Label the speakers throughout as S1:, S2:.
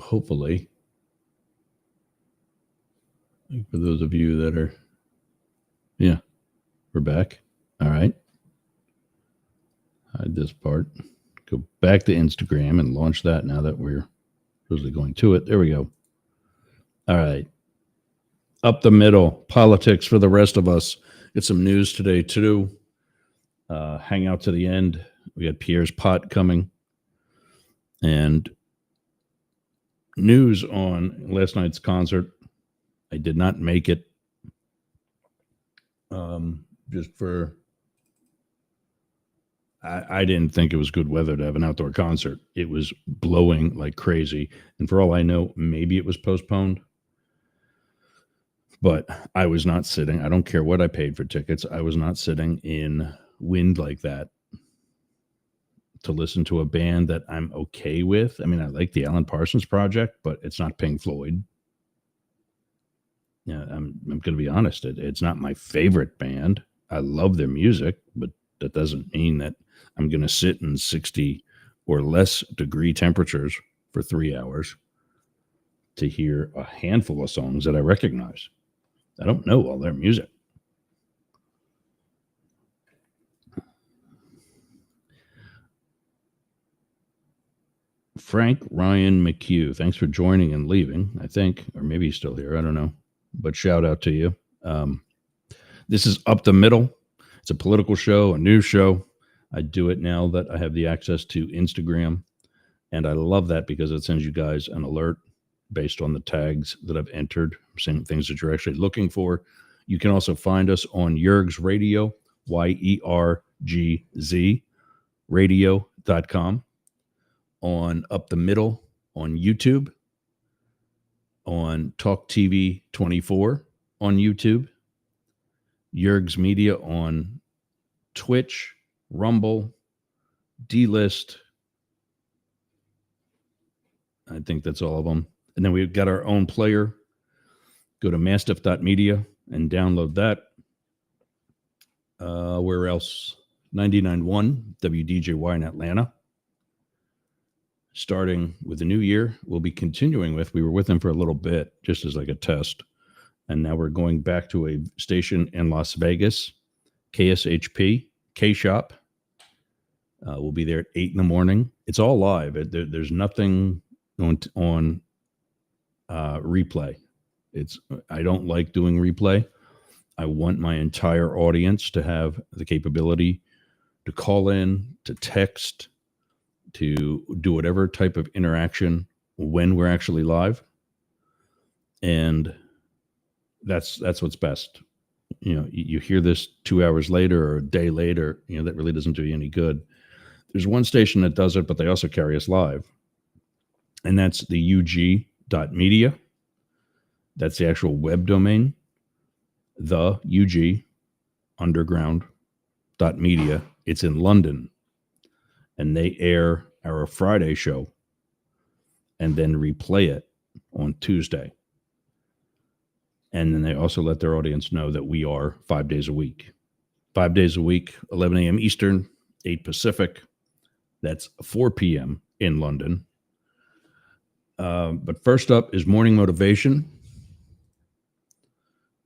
S1: hopefully, for those of you that are, yeah, we're back. All right. Hide this part. Go back to Instagram and launch that now that we're supposedly going to it. There we go. All right. Up the middle, politics for the rest of us. Get some news today, too. Hang out to the end. We got Pierre's Pot coming. And news on last night's concert. I did not make it. Just for... I didn't think it was good weather to have an outdoor concert. It was blowing like crazy. And for all I know, maybe it was postponed. But I was not sitting. I don't care what I paid for tickets. I was not sitting in wind like that to listen to a band that I'm okay with. I mean, I like the Alan Parsons Project, but it's not Pink Floyd. Yeah, I'm going to be honest. It's not my favorite band. I love their music, but that doesn't mean that I'm going to sit in 60 or less degree temperatures for 3 hours to hear a handful of songs that I recognize. I don't know all their music. Frank Ryan McHugh, thanks for joining and leaving, I think, or maybe he's still here. I don't know, but shout out to you. This is Up the Middle. It's a political show, a news show. I do it now that I have the access to Instagram, and I love that because it sends you guys an alert based on the tags that I've entered, saying things that you're actually looking for. You can also find us on Yergz Radio, YERGZ, radio.com, on Up the Middle, on YouTube, on Talk TV 24 on YouTube, Yergz Media on Twitch, Rumble, D-List. I think that's all of them. And then we've got our own player. Go to mastiff.media and download that. Where else? 99.1 WDJY in Atlanta. Starting with the new year, we'll be continuing with, we were with them for a little bit, just as like a test. And now we're going back to a station in Las Vegas, KSHP, K-Shop. We'll be there at 8 in the morning. It's all live. There's nothing on replay. I don't like doing replay. I want my entire audience to have the capability to call in, to text, to do whatever type of interaction when we're actually live. And that's what's best. You know, you hear this 2 hours later or a day later, you know, that really doesn't do you any good. There's one station that does it, but they also carry us live. And that's the UG.media. That's the actual web domain. The UG underground.media. It's in London. And they air our Friday show and then replay it on Tuesday. And then they also let their audience know that we are 5 days a week. 5 days a week, 11 a.m. Eastern, 8 Pacific. That's 4 p.m. in London. But first up is Morning Motivation.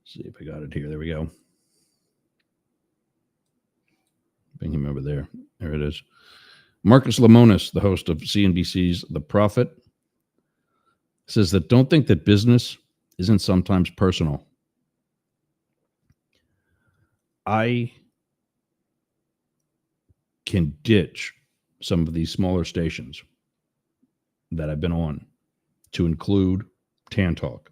S1: Let's see if I got it here. There we go. Bring him over there. There it is. Marcus Lemonis, the host of CNBC's The Prophet, says that don't think that business isn't sometimes personal. I can ditch some of these smaller stations that I've been on to include Tan Talk.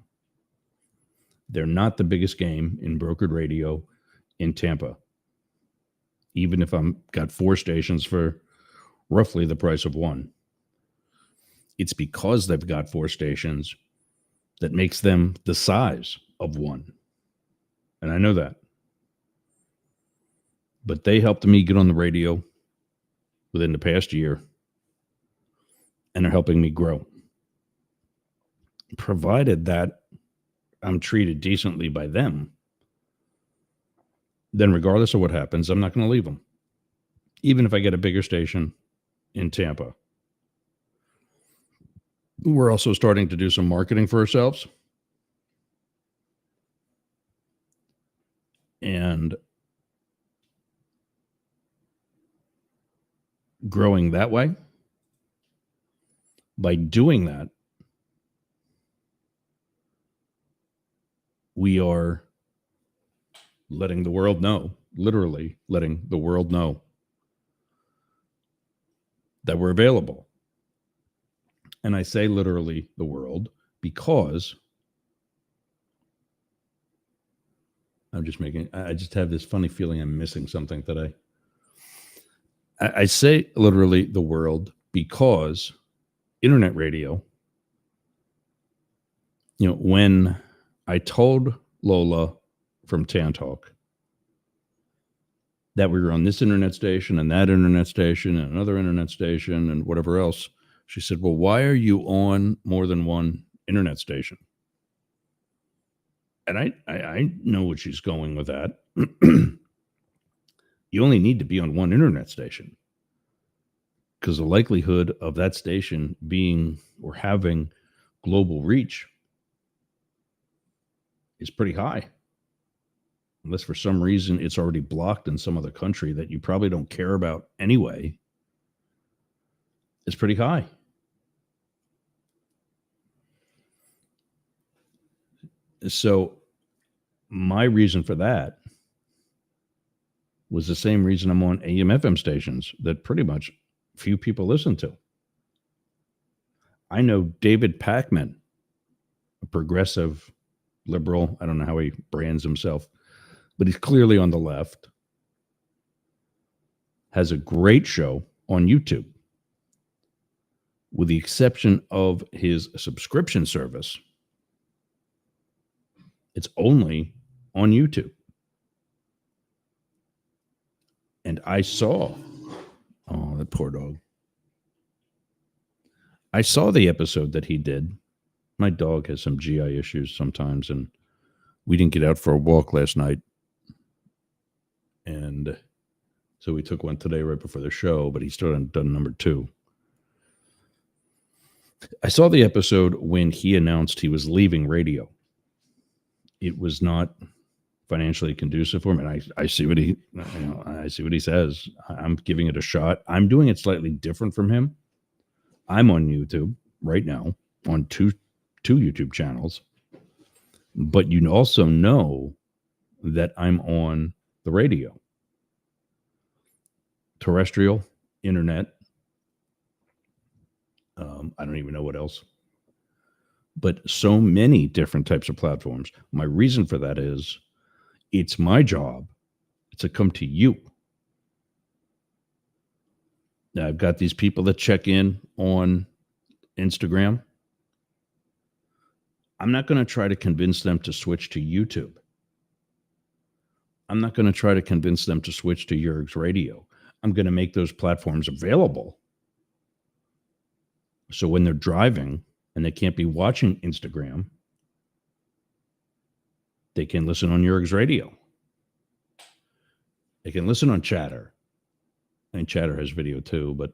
S1: They're not the biggest game in brokered radio in Tampa. Even if I'm got 4 stations for roughly the price of one. It's because they've got 4 stations that makes them the size of one. And I know that. But they helped me get on the radio within the past year and are helping me grow. Provided that I'm treated decently by them, then regardless of what happens, I'm not going to leave them. Even if I get a bigger station in Tampa. We're also starting to do some marketing for ourselves. And growing that way. By doing that, we are letting the world know, literally letting the world know that we're available. And I say literally the world because I just have this funny feeling I'm missing something today. I say literally the world because internet radio, when I told Lola from Tan Talk that we were on this internet station and that internet station and another internet station and whatever else, she said, well, why are you on more than one internet station? And I know what she's going with that. You only need to be on one internet station because the likelihood of that station being or having global reach is pretty high. Unless for some reason it's already blocked in some other country that you probably don't care about anyway, it's pretty high. So my reason for that was the same reason I'm on AM FM stations that pretty much few people listen to. I know David Pakman, a progressive liberal. I don't know how he brands himself, but he's clearly on the left, has a great show on YouTube. With the exception of his subscription service, it's only on YouTube. And I saw, oh, that poor dog. I saw the episode that he did. My dog has some GI issues sometimes, and we didn't get out for a walk last night. And so we took one today right before the show, but he still hadn't done number 2. I saw the episode when he announced he was leaving radio. It was not financially conducive for him, and I see what I see what he says. I'm giving it a shot. I'm doing it slightly different from him. I'm on YouTube right now on two YouTube channels, but you also know that I'm on the radio, terrestrial, internet. I don't even know what else, but so many different types of platforms. My reason for that is it's my job to come to you. Now, I've got these people that check in on Instagram. I'm not going to try to convince them to switch to YouTube. I'm not going to try to convince them to switch to Yerg's Radio. I'm going to make those platforms available. So when they're driving and they can't be watching Instagram, they can listen on Yerg's Radio. They can listen on Chatter. I mean, Chatter has video too, but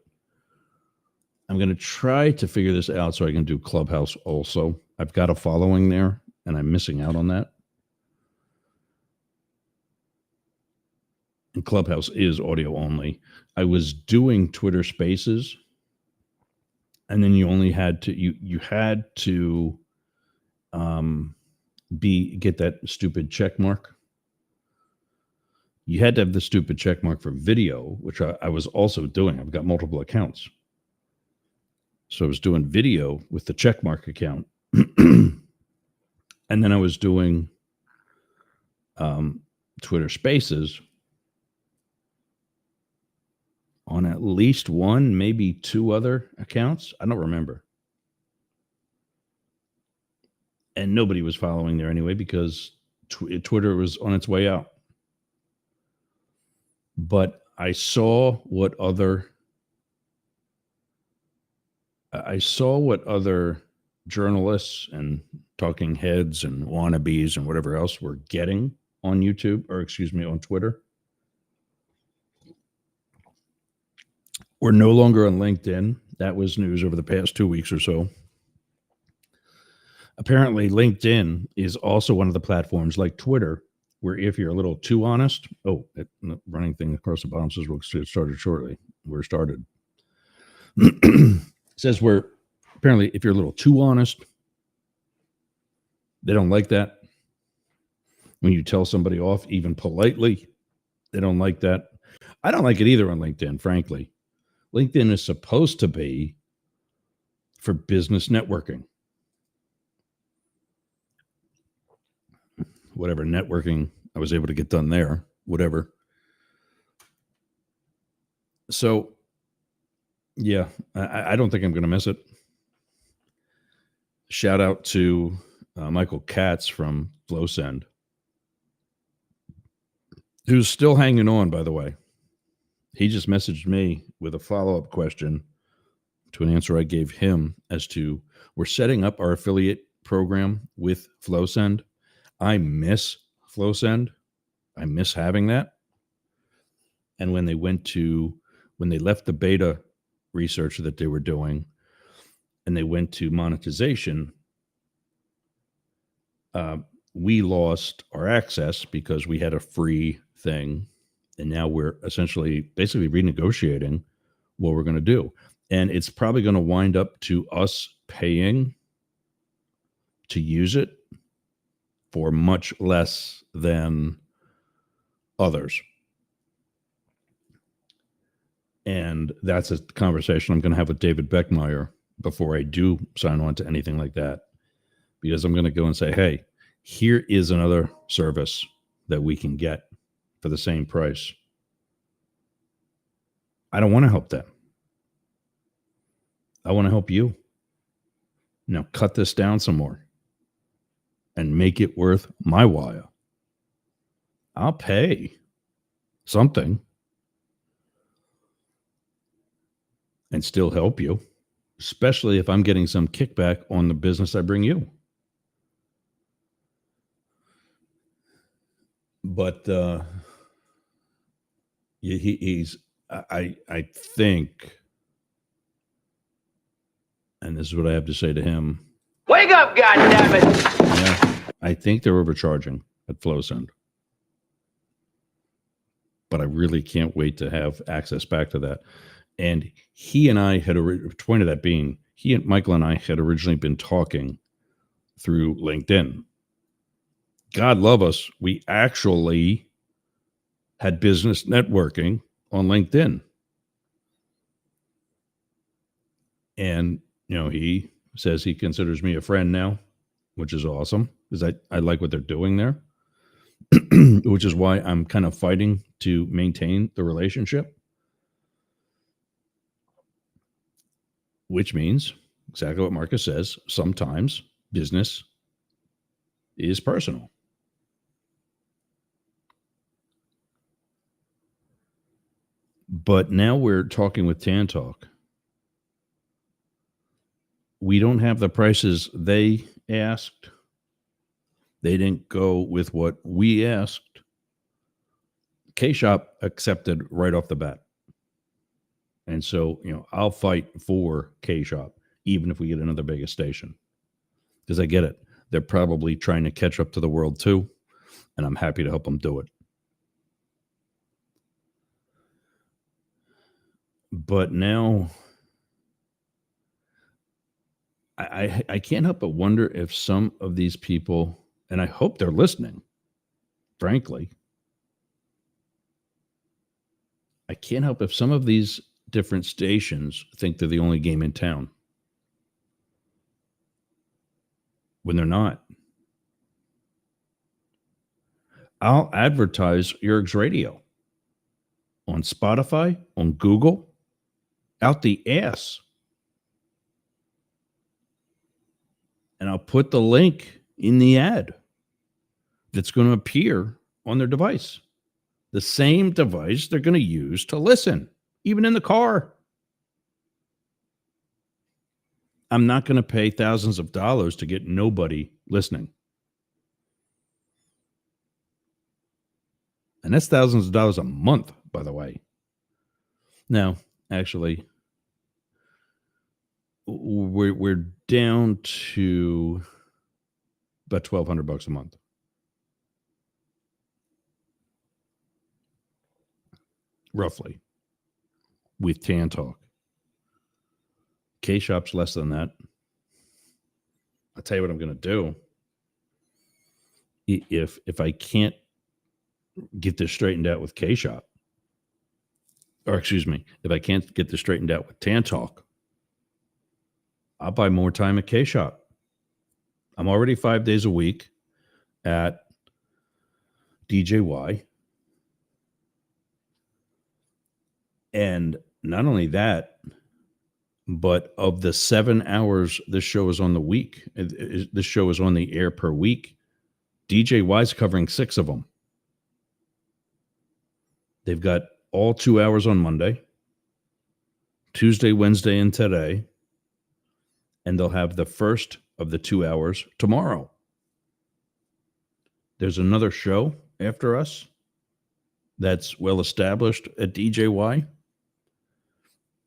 S1: I'm going to try to figure this out so I can do Clubhouse also. I've got a following there, and I'm missing out on that. And Clubhouse is audio only. I was doing Twitter Spaces, and then you only had to you had to get that stupid check mark. You had to have the stupid check mark for video, which I was also doing. I've got multiple accounts. So I was doing video with the check mark account. And then I was doing Twitter Spaces on at least one, maybe 2 other accounts. I don't remember. And nobody was following there anyway because Twitter was on its way out. But I saw what other journalists and talking heads and wannabes and whatever else were getting on YouTube, or excuse me, on Twitter. We're no longer on LinkedIn. That was news over the past 2 weeks or so. Apparently, LinkedIn is also one of the platforms like Twitter, where if you're a little too honest, running thing across the bottom says we'll get started shortly. We're started. Says we're apparently if you're a little too honest, they don't like that. When you tell somebody off, even politely, they don't like that. I don't like it either on LinkedIn, frankly. LinkedIn is supposed to be for business networking. Whatever networking I was able to get done there, whatever. So, yeah, I don't think I'm going to miss it. Shout out to Michael Katz from FlowSend, who's still hanging on, by the way. He just messaged me with a follow-up question to an answer I gave him as to we're setting up our affiliate program with FlowSend. I miss FlowSend. I miss having that. And when they left the beta research that they were doing and they went to monetization, we lost our access because we had a free thing. And now we're basically renegotiating what we're going to do. And it's probably going to wind up to us paying to use it for much less than others. And that's a conversation I'm going to have with David Beckmeyer before I do sign on to anything like that. Because I'm going to go and say, hey, here is another service that we can get for the same price. I don't want to help them. I want to help you. Now cut this down some more and make it worth my while. I'll pay something and still help you, especially if I'm getting some kickback on the business I bring you. But I think, and this is what I have to say to him.
S2: Wake up, goddammit!
S1: Yeah, I think they're overcharging at FlowSend. But I really can't wait to have access back to that. And he and I had point of that being, Michael and I had originally been talking through LinkedIn. God love us, we actually had business networking on LinkedIn. And, he says he considers me a friend now, which is awesome because I like what they're doing there, which is why I'm kind of fighting to maintain the relationship, which means exactly what Marcus says. Sometimes business is personal. But now we're talking with Tan Talk. We don't have the prices they asked. They didn't go with what we asked. K-Shop accepted right off the bat. And so, I'll fight for K-Shop, even if we get another Vegas station. Because I get it. They're probably trying to catch up to the world too. And I'm happy to help them do it. But now I can't help but wonder if some of these people, and I hope they're listening, frankly, I can't help if some of these different stations think they're the only game in town when they're not. I'll advertise Yerg's Radio on Spotify, on Google, out the ass. And I'll put the link in the ad that's going to appear on their device. The same device they're going to use to listen, even in the car. I'm not going to pay thousands of dollars to get nobody listening. And that's thousands of dollars a month, by the way. Now, actually, we're down to about $1,200 a month. Roughly. With Tan Talk. K-Shop's less than that. I'll tell you what I'm going to do. If I can't get this straightened out with K-Shop, or excuse me, if I can't get this straightened out with Tan Talk, I'll buy more time at K-Shop. I'm already 5 days a week at DJY. And not only that, but of the 7 hours this show is on the week, this show is on the air per week, DJY's covering 6 of them. They've got all 2 hours on Monday, Tuesday, Wednesday, and today. And they'll have the first of the 2 hours tomorrow. There's another show after us that's well established at DJY.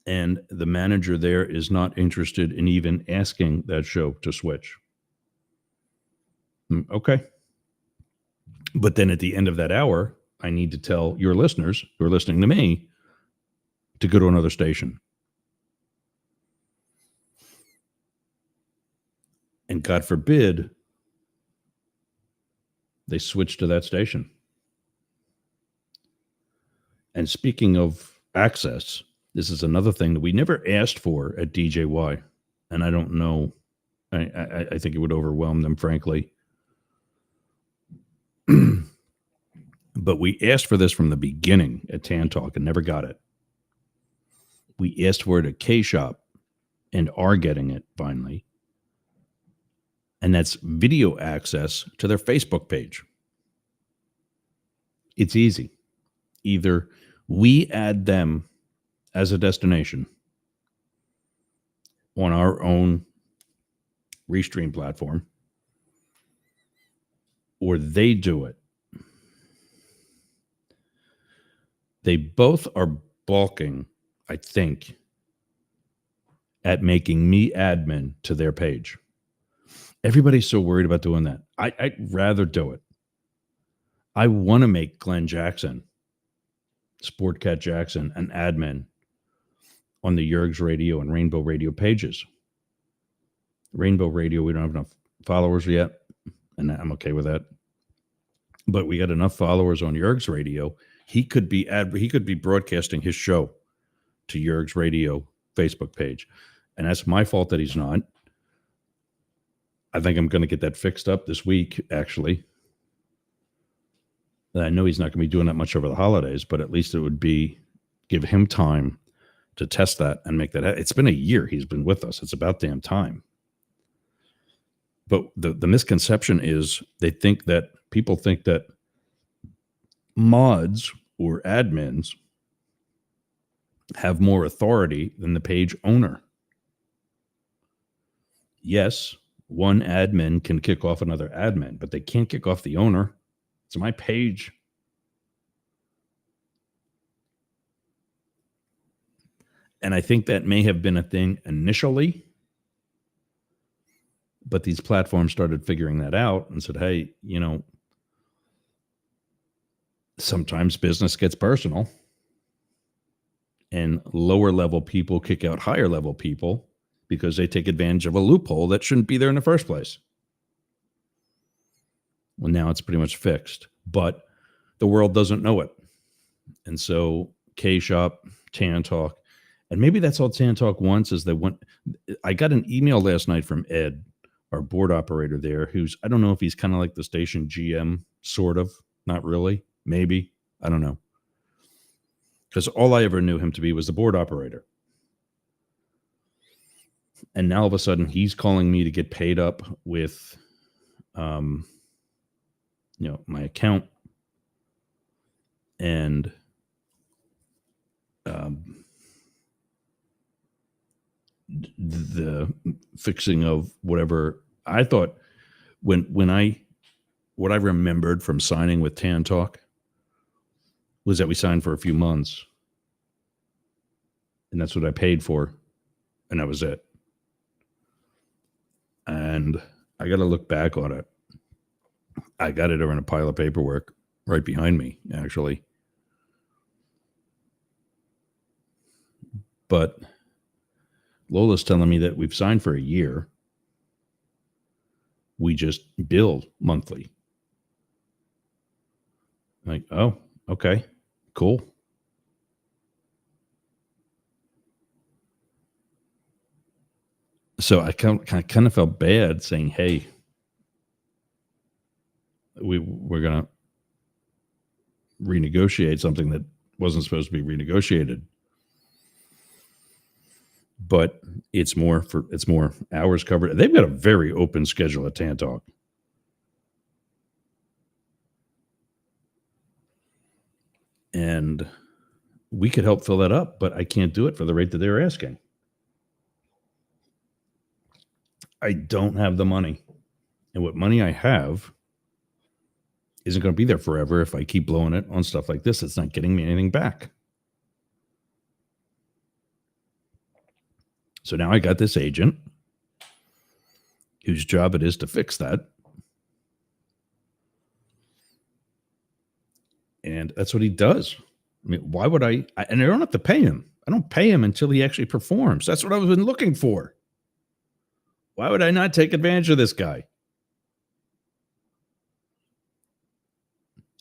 S1: And the manager there is not interested in even asking that show to switch. Okay. But then at the end of that hour, I need to tell your listeners who are listening to me to go to another station. And God forbid they switch to that station. And speaking of access, this is another thing that we never asked for at DJY. And I don't know. I think it would overwhelm them, frankly. But we asked for this from the beginning at Tan Talk and never got it. We asked for it at K-Shop and are getting it finally. And that's video access to their Facebook page. It's easy. Either we add them as a destination on our own Restream platform, or they do it. They both are balking, I think, at making me admin to their page. Everybody's so worried about doing that. I'd rather do it. I want to make Glenn Jackson, Sportcat Jackson, an admin on the Yergs Radio and Rainbow Radio pages. Rainbow Radio, we don't have enough followers yet, and I'm okay with that. But we got enough followers on Yergs Radio. He could be broadcasting his show to Yergs Radio Facebook page, and that's my fault that he's not. I think I'm going to get that fixed up this week, actually. And I know he's not going to be doing that much over the holidays, but at least it would give him time to test that and make that happen. It's been a year he's been with us. It's about damn time. But the misconception is people think that mods or admins have more authority than the page owner. Yes, one admin can kick off another admin, but they can't kick off the owner. It's my page. And I think that may have been a thing initially, but these platforms started figuring that out and said, hey, sometimes business gets personal and lower level people kick out higher level people because they take advantage of a loophole that shouldn't be there in the first place. Well, now it's pretty much fixed, but the world doesn't know it. And so K-Shop, Tan Talk, and maybe that's all Tan Talk wants is I got an email last night from Ed, our board operator there, I don't know if he's kind of like the station GM, sort of, not really, maybe, I don't know. Because all I ever knew him to be was the board operator. And now all of a sudden he's calling me to get paid up with, my account and the fixing of whatever. I thought what I remembered from signing with Tan Talk was that we signed for a few months and that's what I paid for. And that was it. And I got to look back on it. I got it over in a pile of paperwork right behind me, actually. But Lola's telling me that we've signed for a year. We just bill monthly. Like, oh, okay, cool. So I kind of felt bad saying, hey, we're going to renegotiate something that wasn't supposed to be renegotiated. But it's more hours covered. They've got a very open schedule at Tantalk. And we could help fill that up, but I can't do it for the rate that they're asking. I don't have the money. And what money I have isn't going to be there forever if I keep blowing it on stuff like this. It's not getting me anything back. So now I got this agent whose job it is to fix that. And that's what he does. I mean, why would I and I don't have to pay him. I don't pay him until he actually performs. That's what I've been looking for. Why would I not take advantage of this guy?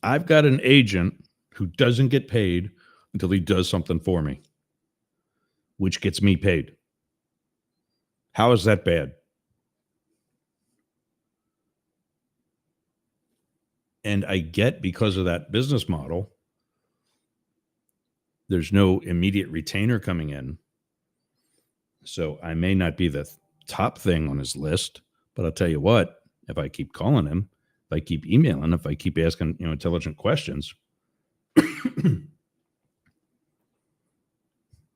S1: I've got an agent who doesn't get paid until he does something for me, which gets me paid. How is that bad? And I get, because of that business model, there's no immediate retainer coming in. So I may not be the top thing on his list, but I'll tell you what, if I keep calling him, if I keep emailing, if I keep asking, intelligent questions,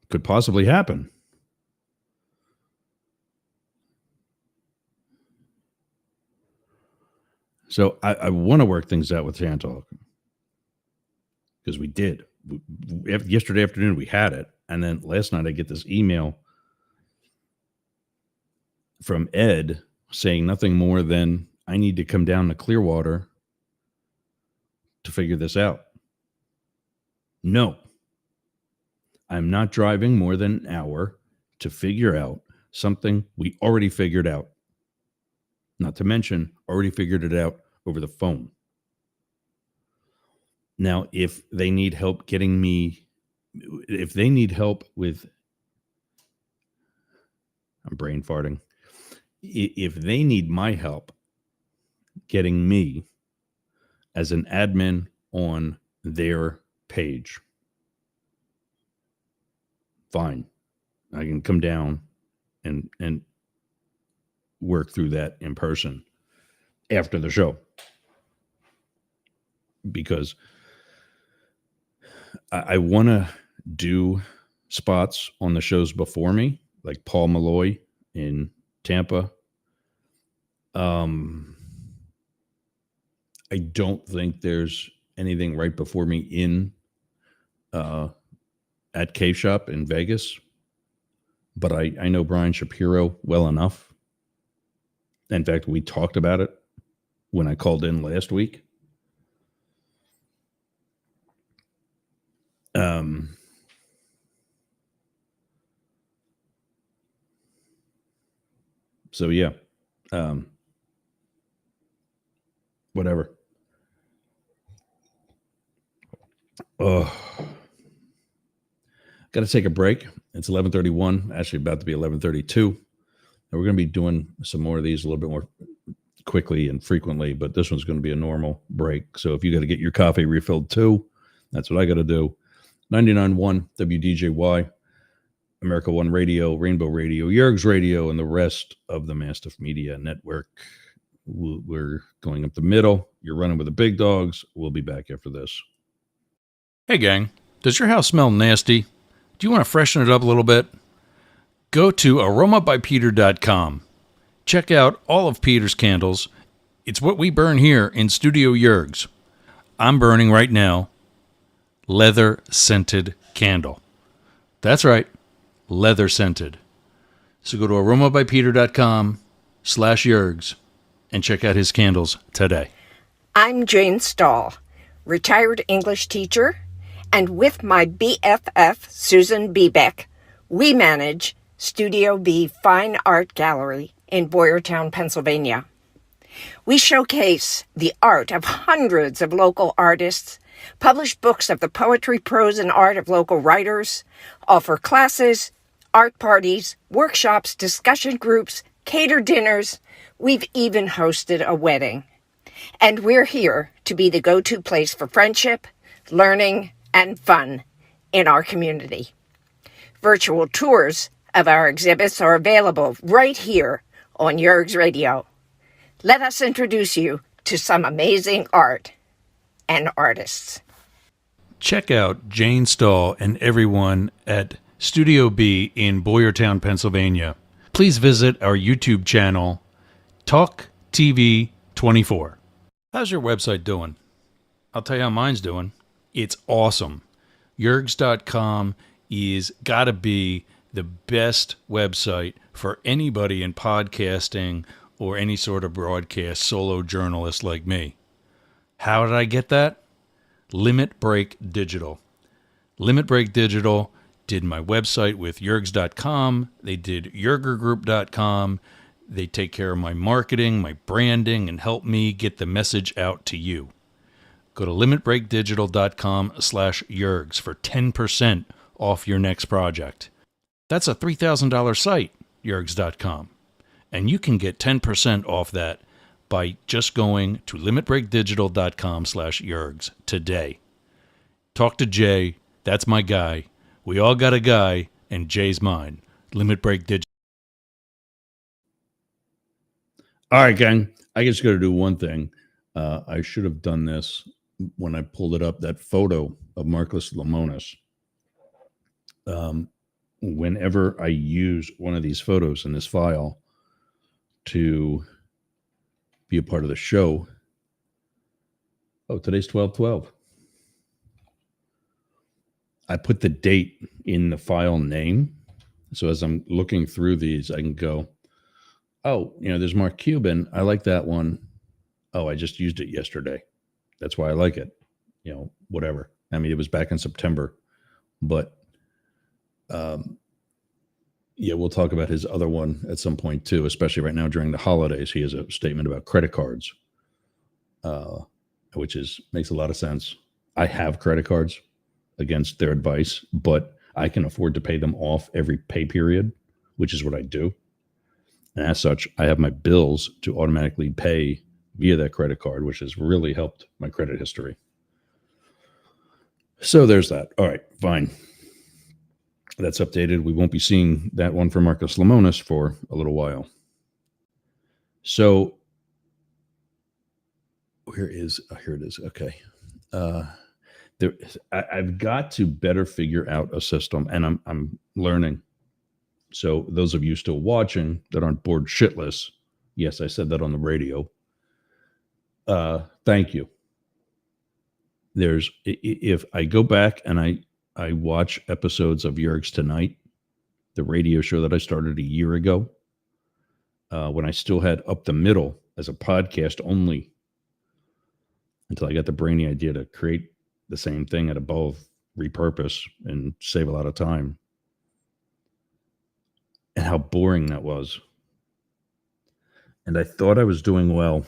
S1: could possibly happen. So I want to work things out with Tantalk, because we did. Yesterday afternoon, we had it. And then last night, I get this email from Ed saying nothing more than, I need to come down to Clearwater to figure this out. No, I'm not driving more than an hour to figure out something we already figured out. Not to mention, already figured it out over the phone. Now, if they need help with, I'm brain farting. If they need my help getting me as an admin on their page, fine. I can come down and work through that in person after the show, because I want to do spots on the shows before me, like Paul Malloy in Tampa. I don't think there's anything right before me in at Cave Shop in Vegas, but I know Brian Shapiro well enough. In fact, we talked about it when I called in last week. So yeah, whatever. Oh, got to take a break. It's 11:31, actually about to be 11:32. And we're going to be doing some more of these a little bit more quickly and frequently, but this one's going to be a normal break. So if you got to get your coffee refilled too, that's what I got to do. 99.1 WDJY, America One Radio, Rainbow Radio, Yerg's Radio, and the rest of the Mastiff Media Network. We're going up the middle. You're running with the big dogs. We'll be back after this. Hey, gang. Does your house smell nasty? Do you want to freshen it up a little bit? Go to aromabypeter.com. Check out all of Peter's candles. It's what we burn here in Studio Yerg's. I'm burning right now leather-scented candle. That's right, leather-scented. So go to aromabypeter.com/Yerg's and check out his candles today.
S3: I'm Jane Stahl, retired English teacher, and with my BFF, Susan Bebeck, we manage Studio B Fine Art Gallery in Boyertown, Pennsylvania. We showcase the art of hundreds of local artists, publish books of the poetry, prose, and art of local writers, offer classes, art parties, workshops, discussion groups, cater dinners. We've even hosted a wedding. And we're here to be the go-to place for friendship, learning, and fun in our community. Virtual tours of our exhibits are available right here on Yerg's Radio. Let us introduce you to some amazing art and artists.
S4: Check out Jane Stahl and everyone at Studio B in Boyertown, Pennsylvania. Please visit our YouTube channel, Talk TV 24. How's your website doing? I'll tell you how mine's doing. It's awesome. Yergs.com is gotta be the best website for anybody in podcasting or any sort of broadcast solo journalist like me. How did I get that? Limit Break Digital. Limit Break Digital did my website with Yergs.com. They did YergerGroup.com. They take care of my marketing, my branding, and help me get the message out to you. Go to limitbreakdigital.com/Yergs for 10% off your next project. That's a $3,000 site, Yergs.com. And you can get 10% off that by just going to limitbreakdigital.com/Yergs today. Talk to Jay. That's my guy. We all got a guy, and Jay's mine. Limit Break Digital.
S1: All right, gang. I just got to do one thing. I should have done this when I pulled it up, that photo of Marcus Lemonis. Whenever I use one of these photos in this file to be a part of the show. Oh, today's 12/12. I put the date in the file name. So as I'm looking through these, I can go, oh, there's Mark Cuban. I like that one. Oh, I just used it yesterday. That's why I like it. Whatever. I mean, it was back in September. But, yeah, we'll talk about his other one at some point, too, especially right now during the holidays. He has a statement about credit cards, which makes a lot of sense. I have credit cards against their advice, but I can afford to pay them off every pay period, which is what I do. And as such, I have my bills to automatically pay via that credit card, which has really helped my credit history. So there's that. All right, fine. That's updated. We won't be seeing that one for Marcus Lemonis for a little while. So here it is. Okay. I've got to better figure out a system, and I'm learning. So those of you still watching that aren't bored shitless, yes, I said that on the radio. Thank you. If I go back and I watch episodes of Yergs Tonight, the radio show that I started a year ago, when I still had Up the Middle as a podcast only, until I got the brainy idea to create the same thing at above, repurpose, and save a lot of time. And how boring that was. And I thought I was doing well.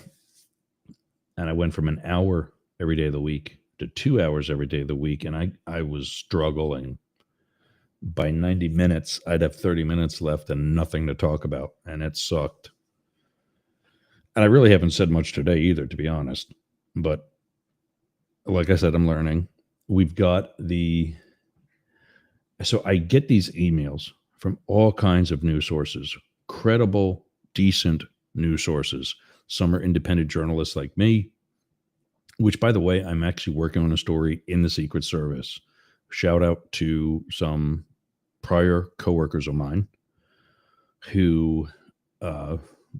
S1: And I went from an hour every day of the week to 2 hours every day of the week. And I was struggling. By 90 minutes, I'd have 30 minutes left and nothing to talk about. And it sucked. And I really haven't said much today either, to be honest. But like I said, I'm learning. We've got so I get these emails from all kinds of news sources, credible, decent news sources. Some are independent journalists like me, which, by the way, I'm actually working on a story in the Secret Service. Shout out to some prior coworkers of mine who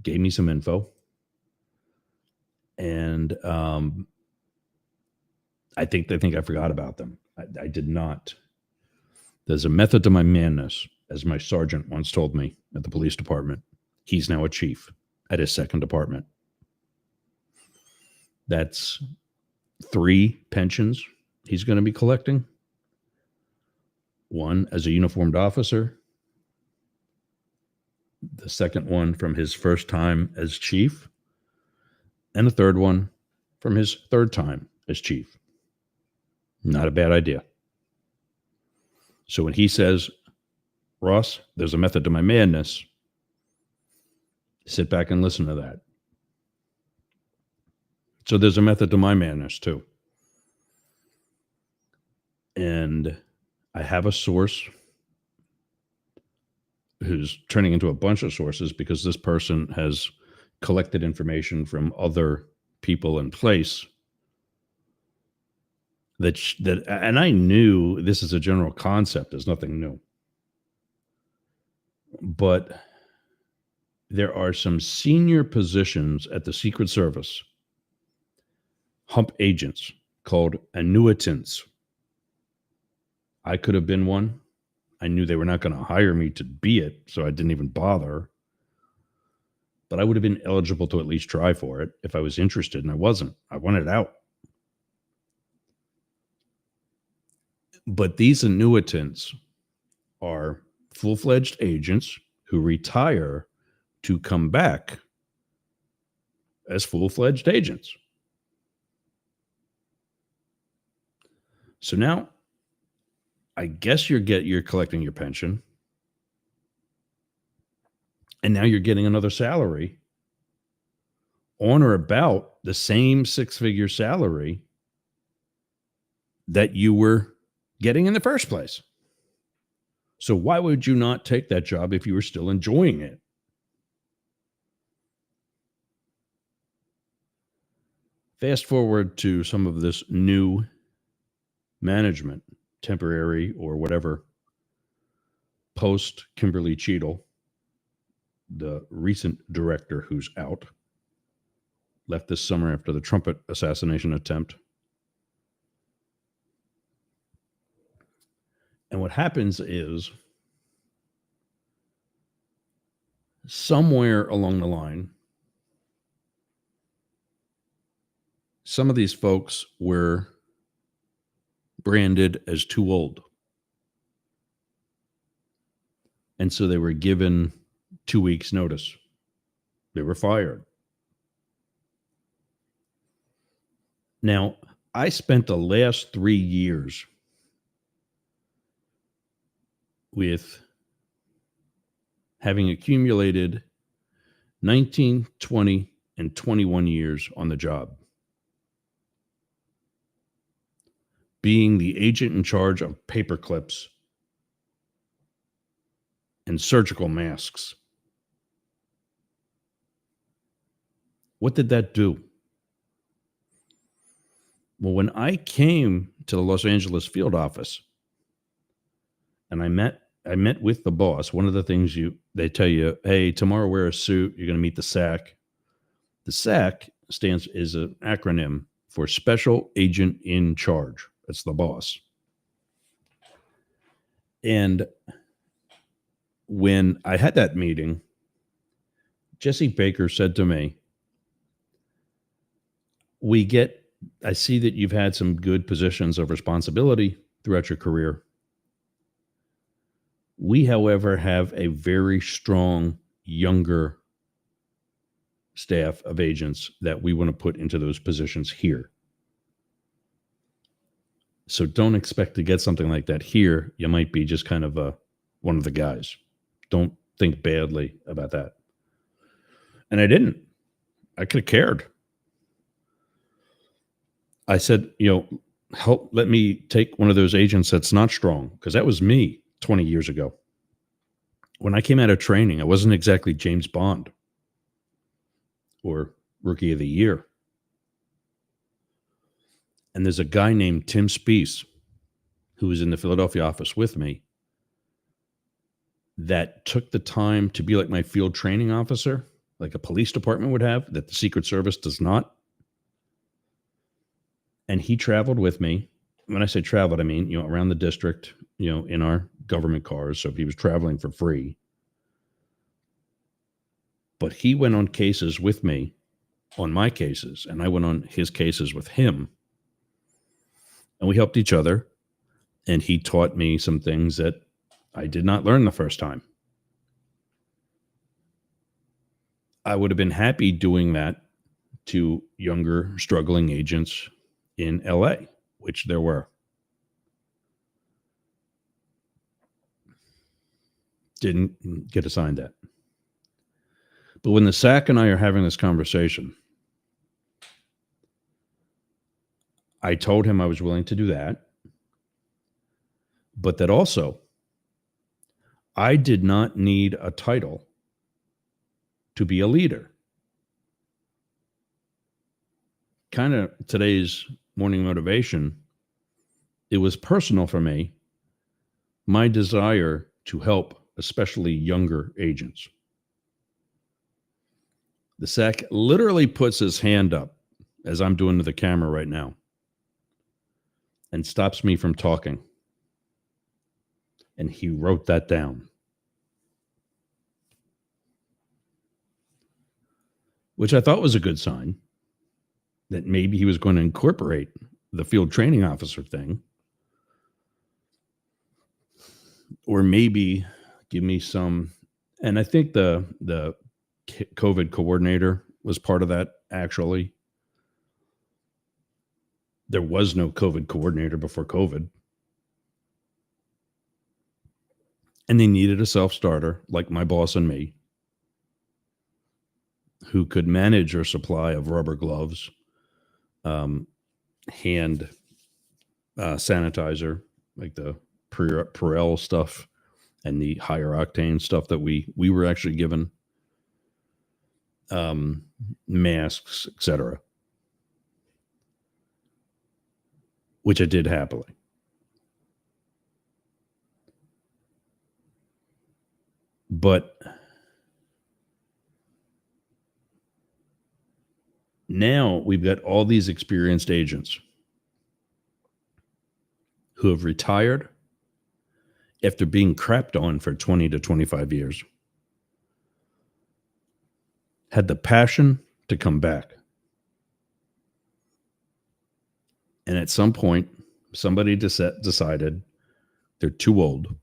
S1: gave me some info. And I think they think I forgot about them. I did not. There's a method to my madness, as my sergeant once told me at the police department. He's now a chief at his second department. That's 3 pensions he's going to be collecting. One as a uniformed officer. The second one from his first time as chief. And a third one from his third time as chief. Not a bad idea. So when he says, Ross, there's a method to my madness, sit back and listen to that. So there's a method to my madness too. And I have a source who's turning into a bunch of sources because this person has collected information from other people in place that and I knew this is a general concept. There's nothing new. But there are some senior positions at the Secret Service, hump agents called annuitants. I could have been one. I knew they were not going to hire me to be it, so I didn't even bother. But I would have been eligible to at least try for it if I was interested, and I wasn't. I wanted out. But these annuitants are full-fledged agents who retire to come back as full-fledged agents. So now, I guess you're collecting your pension, and now you're getting another salary on or about the same 6-figure salary that you were getting in the first place. So why would you not take that job if you were still enjoying it? Fast forward to some of this new management, temporary or whatever, post Kimberly Cheadle, the recent director who's out, left this summer after the trumpet assassination attempt. And what happens is, somewhere along the line, some of these folks were branded as too old. And so they were given 2 weeks' notice. They were fired. Now, I spent the last 3 years with having accumulated 19, 20, and 21 years on the job, being the agent in charge of paper clips and surgical masks. What did that do? Well, when I came to the Los Angeles field office and I met with the boss, one of the things they tell you, hey, tomorrow wear a suit, you're going to meet the SAC. The SAC is an acronym for Special Agent in Charge. That's the boss. And when I had that meeting, Jesse Baker said to me, I see that you've had some good positions of responsibility throughout your career. We, however, have a very strong, younger staff of agents that we want to put into those positions here. So don't expect to get something like that here. You might be just kind of one of the guys. Don't think badly about that. And I didn't. I could have cared. I said, let me take one of those agents that's not strong, because that was me 20 years ago. When I came out of training, I wasn't exactly James Bond or Rookie of the Year. And there's a guy named Tim Spees who was in the Philadelphia office with me that took the time to be like my field training officer, like a police department would have, that the Secret Service does not. And he traveled with me. When I say traveled, I mean, around the district, in our government cars. So he was traveling for free. But he went on cases with me on my cases, and I went on his cases with him, and we helped each other. And he taught me some things that I did not learn the first time. I would have been happy doing that to younger, struggling agents in LA, which there were. Didn't get assigned that. But when the SAC and I are having this conversation, I told him I was willing to do that, but that also I did not need a title to be a leader. Kind of today's morning motivation, it was personal for me, my desire to help especially younger agents. The SAC literally puts his hand up, as I'm doing to the camera right now, and stops me from talking. And he wrote that down. Which I thought was a good sign that maybe he was going to incorporate the field training officer thing, or maybe give me some. And I think the COVID coordinator was part of that. Actually, there was no COVID coordinator before COVID, and they needed a self-starter like my boss and me, who could manage our supply of rubber gloves, hand sanitizer, like the Perel stuff, and the higher octane stuff that we were actually given, masks, etc., which I did happily. But now we've got all these experienced agents who have retired after being crapped on for 20 to 25 years, had the passion to come back. And at some point, somebody decided they're too old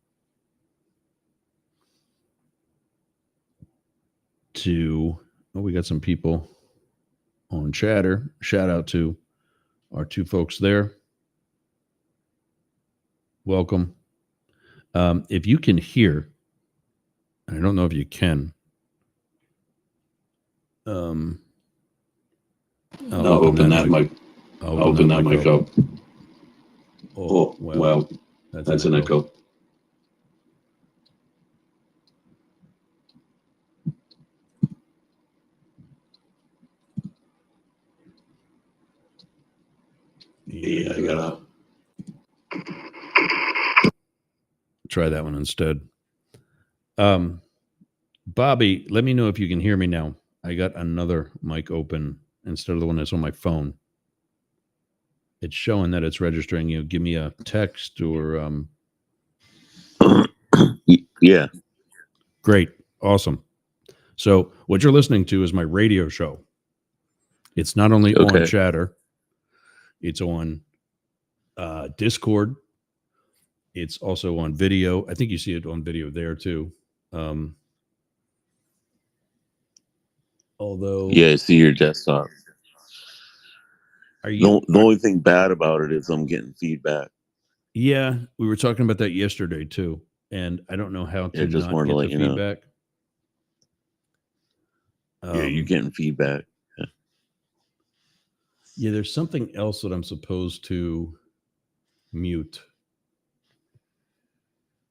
S1: to, we got some people on Chatter. Shout out to our two folks there. Welcome. If you can hear, I don't know if you can. I'll
S5: open that mic. I'll open that mic up. Oh, well, that's an echo. Yeah, I gotta
S1: try that one instead. Bobby, let me know if you can hear me now. I got another mic open instead of the one that's on my phone. It's showing that it's registering you. Give me a text or
S5: yeah.
S1: Great. Awesome. So what you're listening to is my radio show. It's not only on Chatter, it's on Discord. It's also on video. I think you see it on video there too. Although,
S5: yeah, I see your desktop.
S1: Are you?
S5: The only thing bad about it is I'm getting feedback.
S1: Yeah, we were talking about that yesterday too, and I don't know how to
S5: just
S1: not
S5: wanted
S1: get
S5: to
S1: the
S5: let you know.
S1: feedback.
S5: Yeah, you're getting feedback.
S1: Yeah, there's something else that I'm supposed to mute,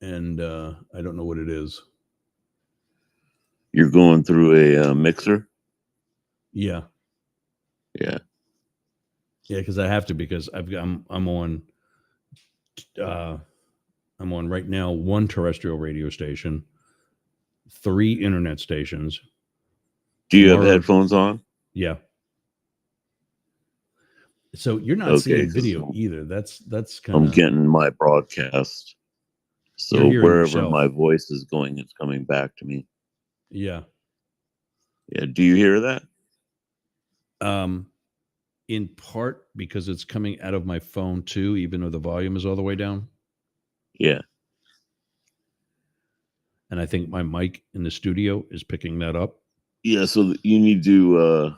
S1: and I don't know what it is.
S5: You're going through a mixer?
S1: Yeah.
S5: Yeah.
S1: Yeah, because I have to, because I'm on right now 1 terrestrial radio station, 3 internet stations.
S5: Do you have headphones on?
S1: Yeah. So you're not seeing video either. That's kind of.
S5: I'm getting my broadcast. So wherever
S1: yourself.
S5: my voice is going, it's coming back to me.
S1: Yeah.
S5: Yeah. Do you hear that?
S1: In part because it's coming out of my phone too, even though the volume is all the way down.
S5: Yeah.
S1: And I think my mic in the studio is picking that up.
S5: Yeah, so you need to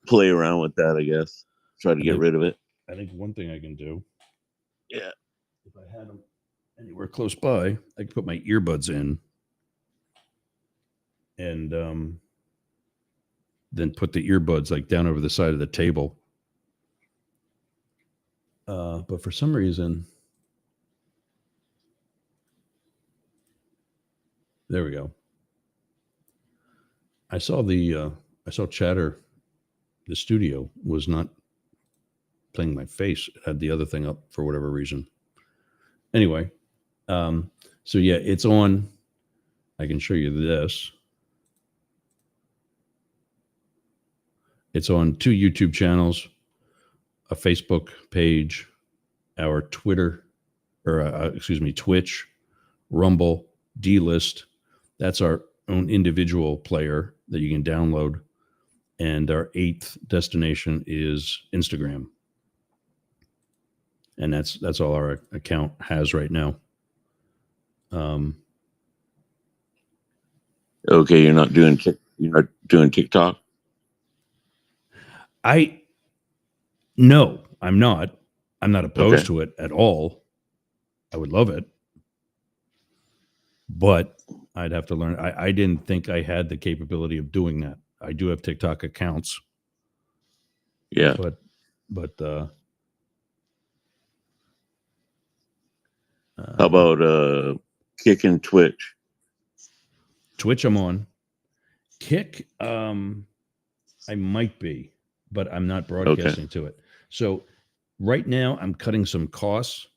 S5: play around with that, I guess. Try to get rid of it.
S1: I think one thing I can do.
S5: Yeah.
S1: If I had them anywhere close by, I could put my earbuds in and then put the earbuds like down over the side of the table. But for some reason, there we go. I saw Chatter. The studio was not playing my face. It had the other thing up for whatever reason. Anyway, so yeah, it's on. I can show you this. It's on 2 YouTube channels, a Facebook page, our Twitter, or Twitch, Rumble, D-List. That's our own individual player that you can download. And our 8th destination is Instagram. And that's all our account has right now.
S5: Okay, you're not doing TikTok?
S1: No, I'm not. I'm not opposed to it at all. I would love it. But I'd have to learn. I didn't think I had the capability of doing that. I do have TikTok accounts.
S5: Yeah.
S1: But
S5: how about Kick and Twitch?
S1: Twitch I'm on. Kick, I might be, but I'm not broadcasting to it. So right now I'm cutting some costs.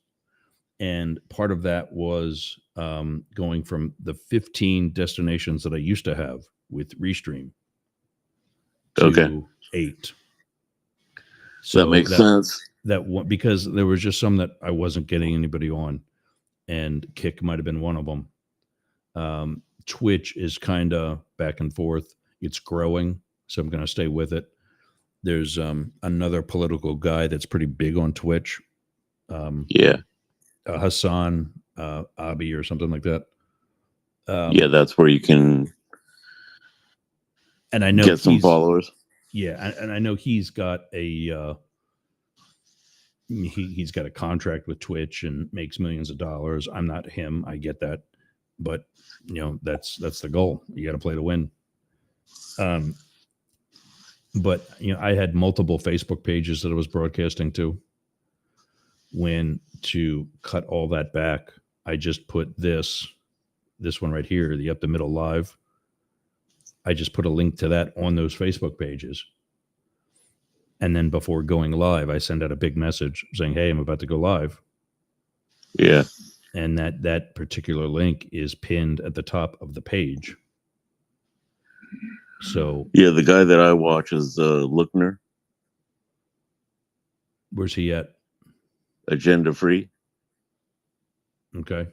S1: And part of that was going from the 15 destinations that I used to have with Restream to 8.
S5: So that makes sense.
S1: That one, because there was just some that I wasn't getting anybody on, and Kick might have been one of them. Twitch is kind of back and forth. It's growing, so I'm going to stay with it. There's another political guy that's pretty big on Twitch. Hassan Abi or something like that.
S5: That's where you can
S1: and I know
S5: get some followers.
S1: Yeah, and I know he's got a he's got a contract with Twitch and makes millions of dollars. I'm not him. I get that, but that's the goal. You got to play to win. But I had multiple Facebook pages that I was broadcasting to. When to cut all that back, I just put this one right here, the Up the Middle Live. I just put a link to that on those Facebook pages. And then before going live, I send out a big message saying, hey, I'm about to go live.
S5: Yeah.
S1: And that particular link is pinned at the top of the page. So
S5: yeah, the guy that I watch is Lookner.
S1: Where's he at?
S5: Agenda Free.
S1: Okay.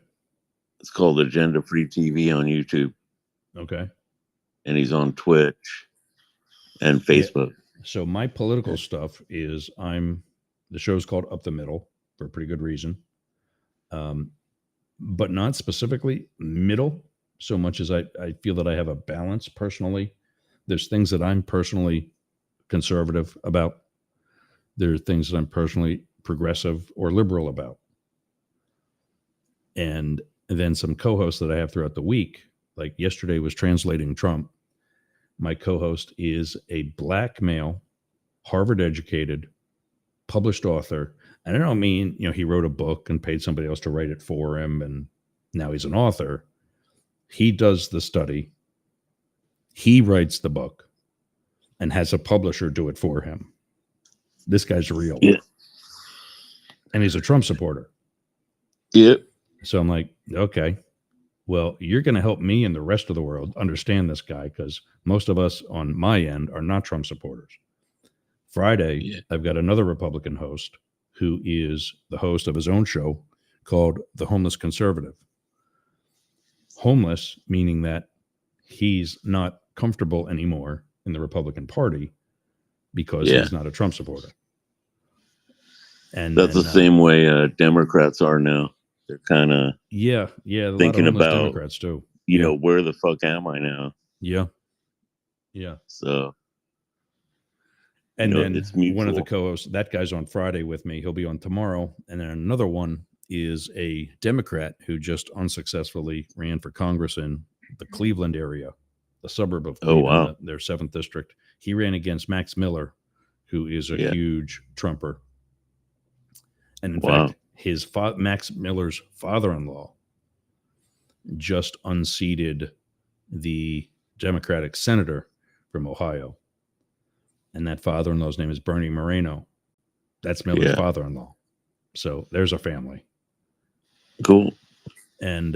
S5: It's called Agenda Free TV on YouTube.
S1: Okay.
S5: And he's on Twitch and Facebook.
S1: Yeah. So my political stuff is the show's called Up the Middle for a pretty good reason. But not specifically middle so much as I feel that I have a balance personally. There's things that I'm personally conservative about. There are things that I'm personally progressive or liberal about. And then some co-hosts that I have throughout the week, like yesterday was Translating Trump. My co-host is a black male, Harvard educated, published author. And I don't mean, he wrote a book and paid somebody else to write it for him and now he's an author. He does the study. He writes the book and has a publisher do it for him. This guy's real.
S5: Yeah.
S1: And he's a Trump supporter.
S5: Yep.
S1: So I'm like, okay, well, you're going to help me and the rest of the world understand this guy because most of us on my end are not Trump supporters. Friday, I've got another Republican host who is the host of his own show called The Homeless Conservative. Homeless, meaning that he's not comfortable anymore in the Republican Party. because
S5: Yeah.
S1: he's not a Trump supporter. And
S5: That's the same way Democrats are now. They're kind of
S1: yeah, a
S5: thinking
S1: lot of homeless
S5: about,
S1: Democrats too.
S5: you know, where the fuck am I now?
S1: Yeah.
S5: So,
S1: And then
S5: it's mutual.
S1: one of the co-hosts, that guy's on Friday with me. He'll be on tomorrow. And then another one is a Democrat who just unsuccessfully ran for Congress in the Cleveland area, the suburb of Cleveland,
S5: wow.
S1: their 7th district. He ran against Max Miller, who is a huge Trumper. And in fact, his Max Miller's father-in-law just unseated the Democratic senator from Ohio. And that father-in-law's name is Bernie Moreno. That's Miller's father-in-law. So there's a family.
S5: Cool.
S1: And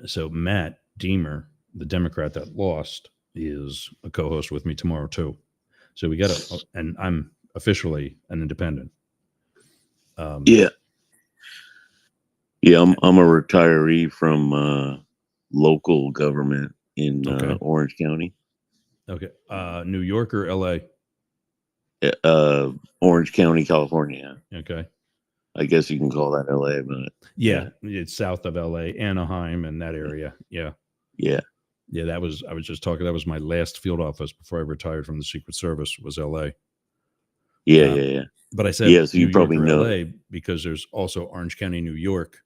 S1: so Matt Deemer, the Democrat that lost, is a co-host with me tomorrow too. So we got and I'm officially an independent. I'm a
S5: retiree from local government in Orange County.
S1: Okay. New York or LA?
S5: Orange County, California.
S1: Okay.
S5: I guess you can call that LA, but
S1: it's south of LA, Anaheim, and that area. Yeah. I was just talking. That was my last field office before I retired from the Secret Service. Was LA. But I said,
S5: so you probably know
S1: LA because there's also Orange County, New York.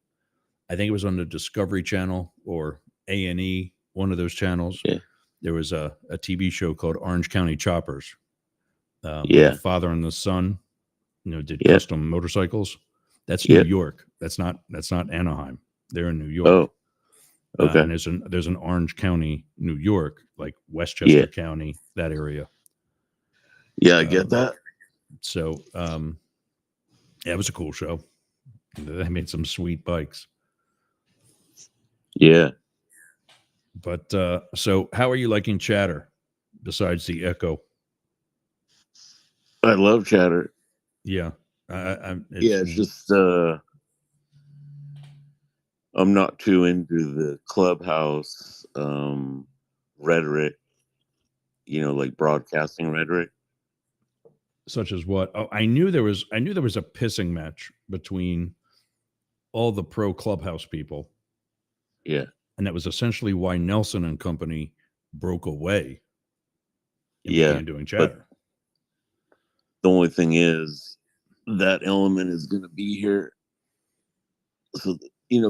S1: I think it was on the Discovery Channel or A&E, one of those channels.
S5: Yeah.
S1: There was a TV show called Orange County Choppers. The father and the son, did custom motorcycles. That's New York. That's not Anaheim. They're in New York.
S5: Oh, okay.
S1: And there's an Orange County, New York, like Westchester County, that area.
S5: Yeah, I get that.
S1: So, it was a cool show. They made some sweet bikes.
S5: Yeah.
S1: But so, how are you liking Chatter? Besides the echo.
S5: I love Chatter.
S1: Yeah.
S5: It's just I'm not too into the Clubhouse rhetoric, like broadcasting rhetoric.
S1: Such as what? Oh, I knew there was a pissing match between all the pro Clubhouse people.
S5: Yeah.
S1: And that was essentially why Nelson and company broke away. And began doing Chatter.
S5: The only thing is that element is going to be here. So, you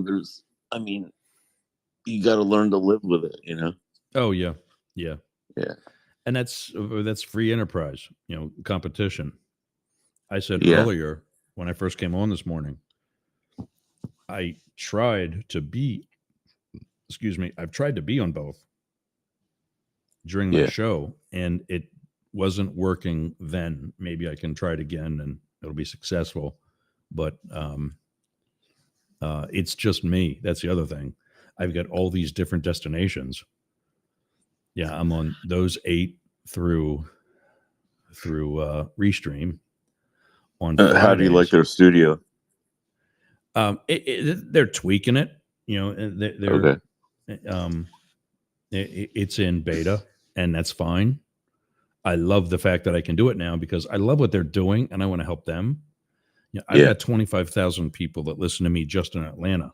S5: got to learn to live with it,
S1: Oh, yeah. Yeah. And that's free enterprise, competition. I said earlier when I first came on this morning, I've tried to be on both during my show, and it wasn't working then. Maybe I can try it again and it'll be successful. But it's just me. That's the other thing. I've got all these different destinations. Yeah, I'm on those 8 through Restream. On
S5: how do you like their studio?
S1: They're tweaking it. They're it's in beta, and that's fine. I love the fact that I can do it now because I love what they're doing, and I want to help them. I've got 25,000 people that listen to me just in Atlanta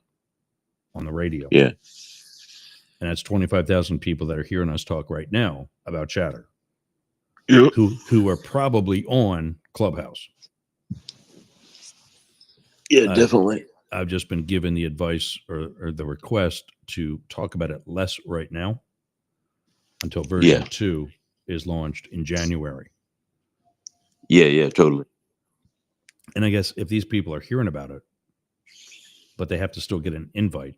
S1: on the radio.
S5: Yeah.
S1: And that's 25,000 people that are hearing us talk right now about Chatter.
S5: Yep.
S1: Who are probably on Clubhouse.
S5: Yeah, definitely.
S1: I've just been given the advice or the request to talk about it less right now until version 2 is launched in January.
S5: Yeah, totally.
S1: And I guess if these people are hearing about it, but they have to still get an invite,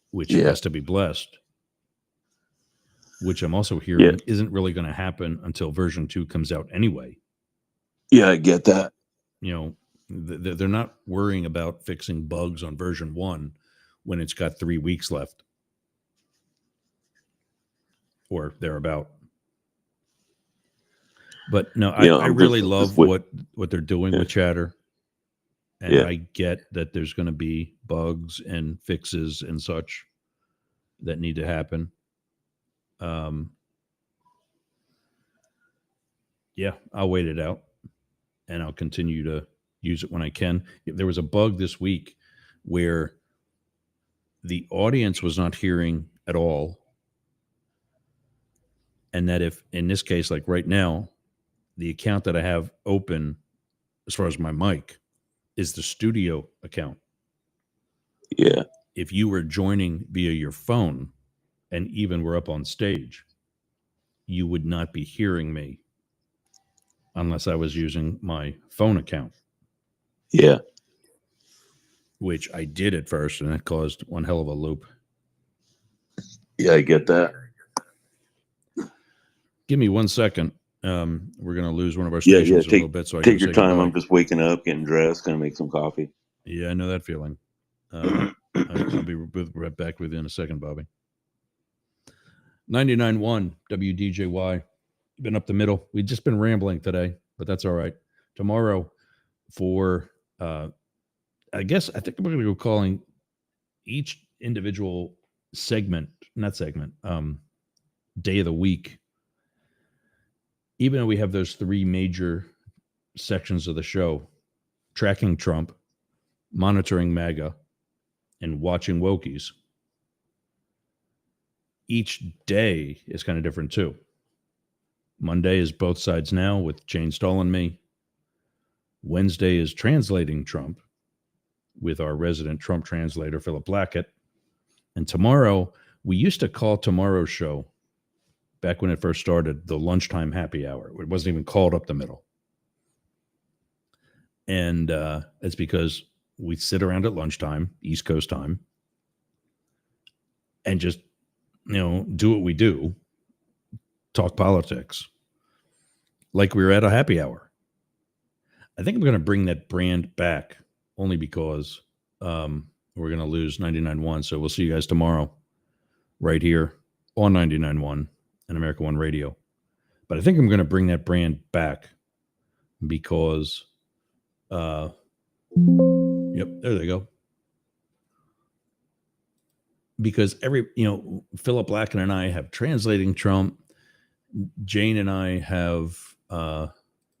S1: which has to be blessed, which I'm also hearing isn't really going to happen until version 2 comes out anyway.
S5: Yeah, I get that.
S1: They're not worrying about fixing bugs on version 1 when it's got 3 weeks left or thereabout. But no, I really love what they're doing with Chatter. And I get that there's going to be bugs and fixes and such that need to happen. Yeah, I'll wait it out, and I'll continue to use it when I can. There was a bug this week where the audience was not hearing at all, and that if in this case, like right now, the account that I have open as far as my mic is the studio account.
S5: Yeah.
S1: If you were joining via your phone and even were up on stage, you would not be hearing me unless I was using my phone account,
S5: Yeah.
S1: which I did at first, and it caused one hell of a loop.
S5: Yeah, I get that.
S1: Give me 1 second. We're going to lose one of our
S5: Yeah,
S1: stations
S5: yeah.
S1: a little bit, so I
S5: Take
S1: can
S5: your
S1: say
S5: time.
S1: goodbye.
S5: I'm just waking up, getting dressed, gonna make some coffee.
S1: Yeah, I know that feeling. I'll be right back within a second, Bobby. 99.1 WDJY. Been up the middle. We've just been rambling today, but that's all right. Tomorrow, for I think we're going to go calling each individual segment, not segment, day of the week. Even though we have those three major sections of the show: tracking Trump, monitoring MAGA, and watching Wokies. Each day is kind of different too. Monday is Both Sides Now with Jane Stahl and me. Wednesday is Translating Trump with our resident Trump translator, Philip Blackett. And tomorrow, we used to call tomorrow's show, back when it first started, the lunchtime happy hour. It wasn't even called Up the Middle. And it's because we sit around at lunchtime, East Coast time, and just, do what we do, talk politics, like we were at a happy hour. I think I'm going to bring that brand back only because we're going to lose 99.1. So we'll see you guys tomorrow right here on 99.1 and America One Radio. But I think I'm going to bring that brand back because, yep, there they go. Because Philip Blackett and I have Translating Trump. Jane and I have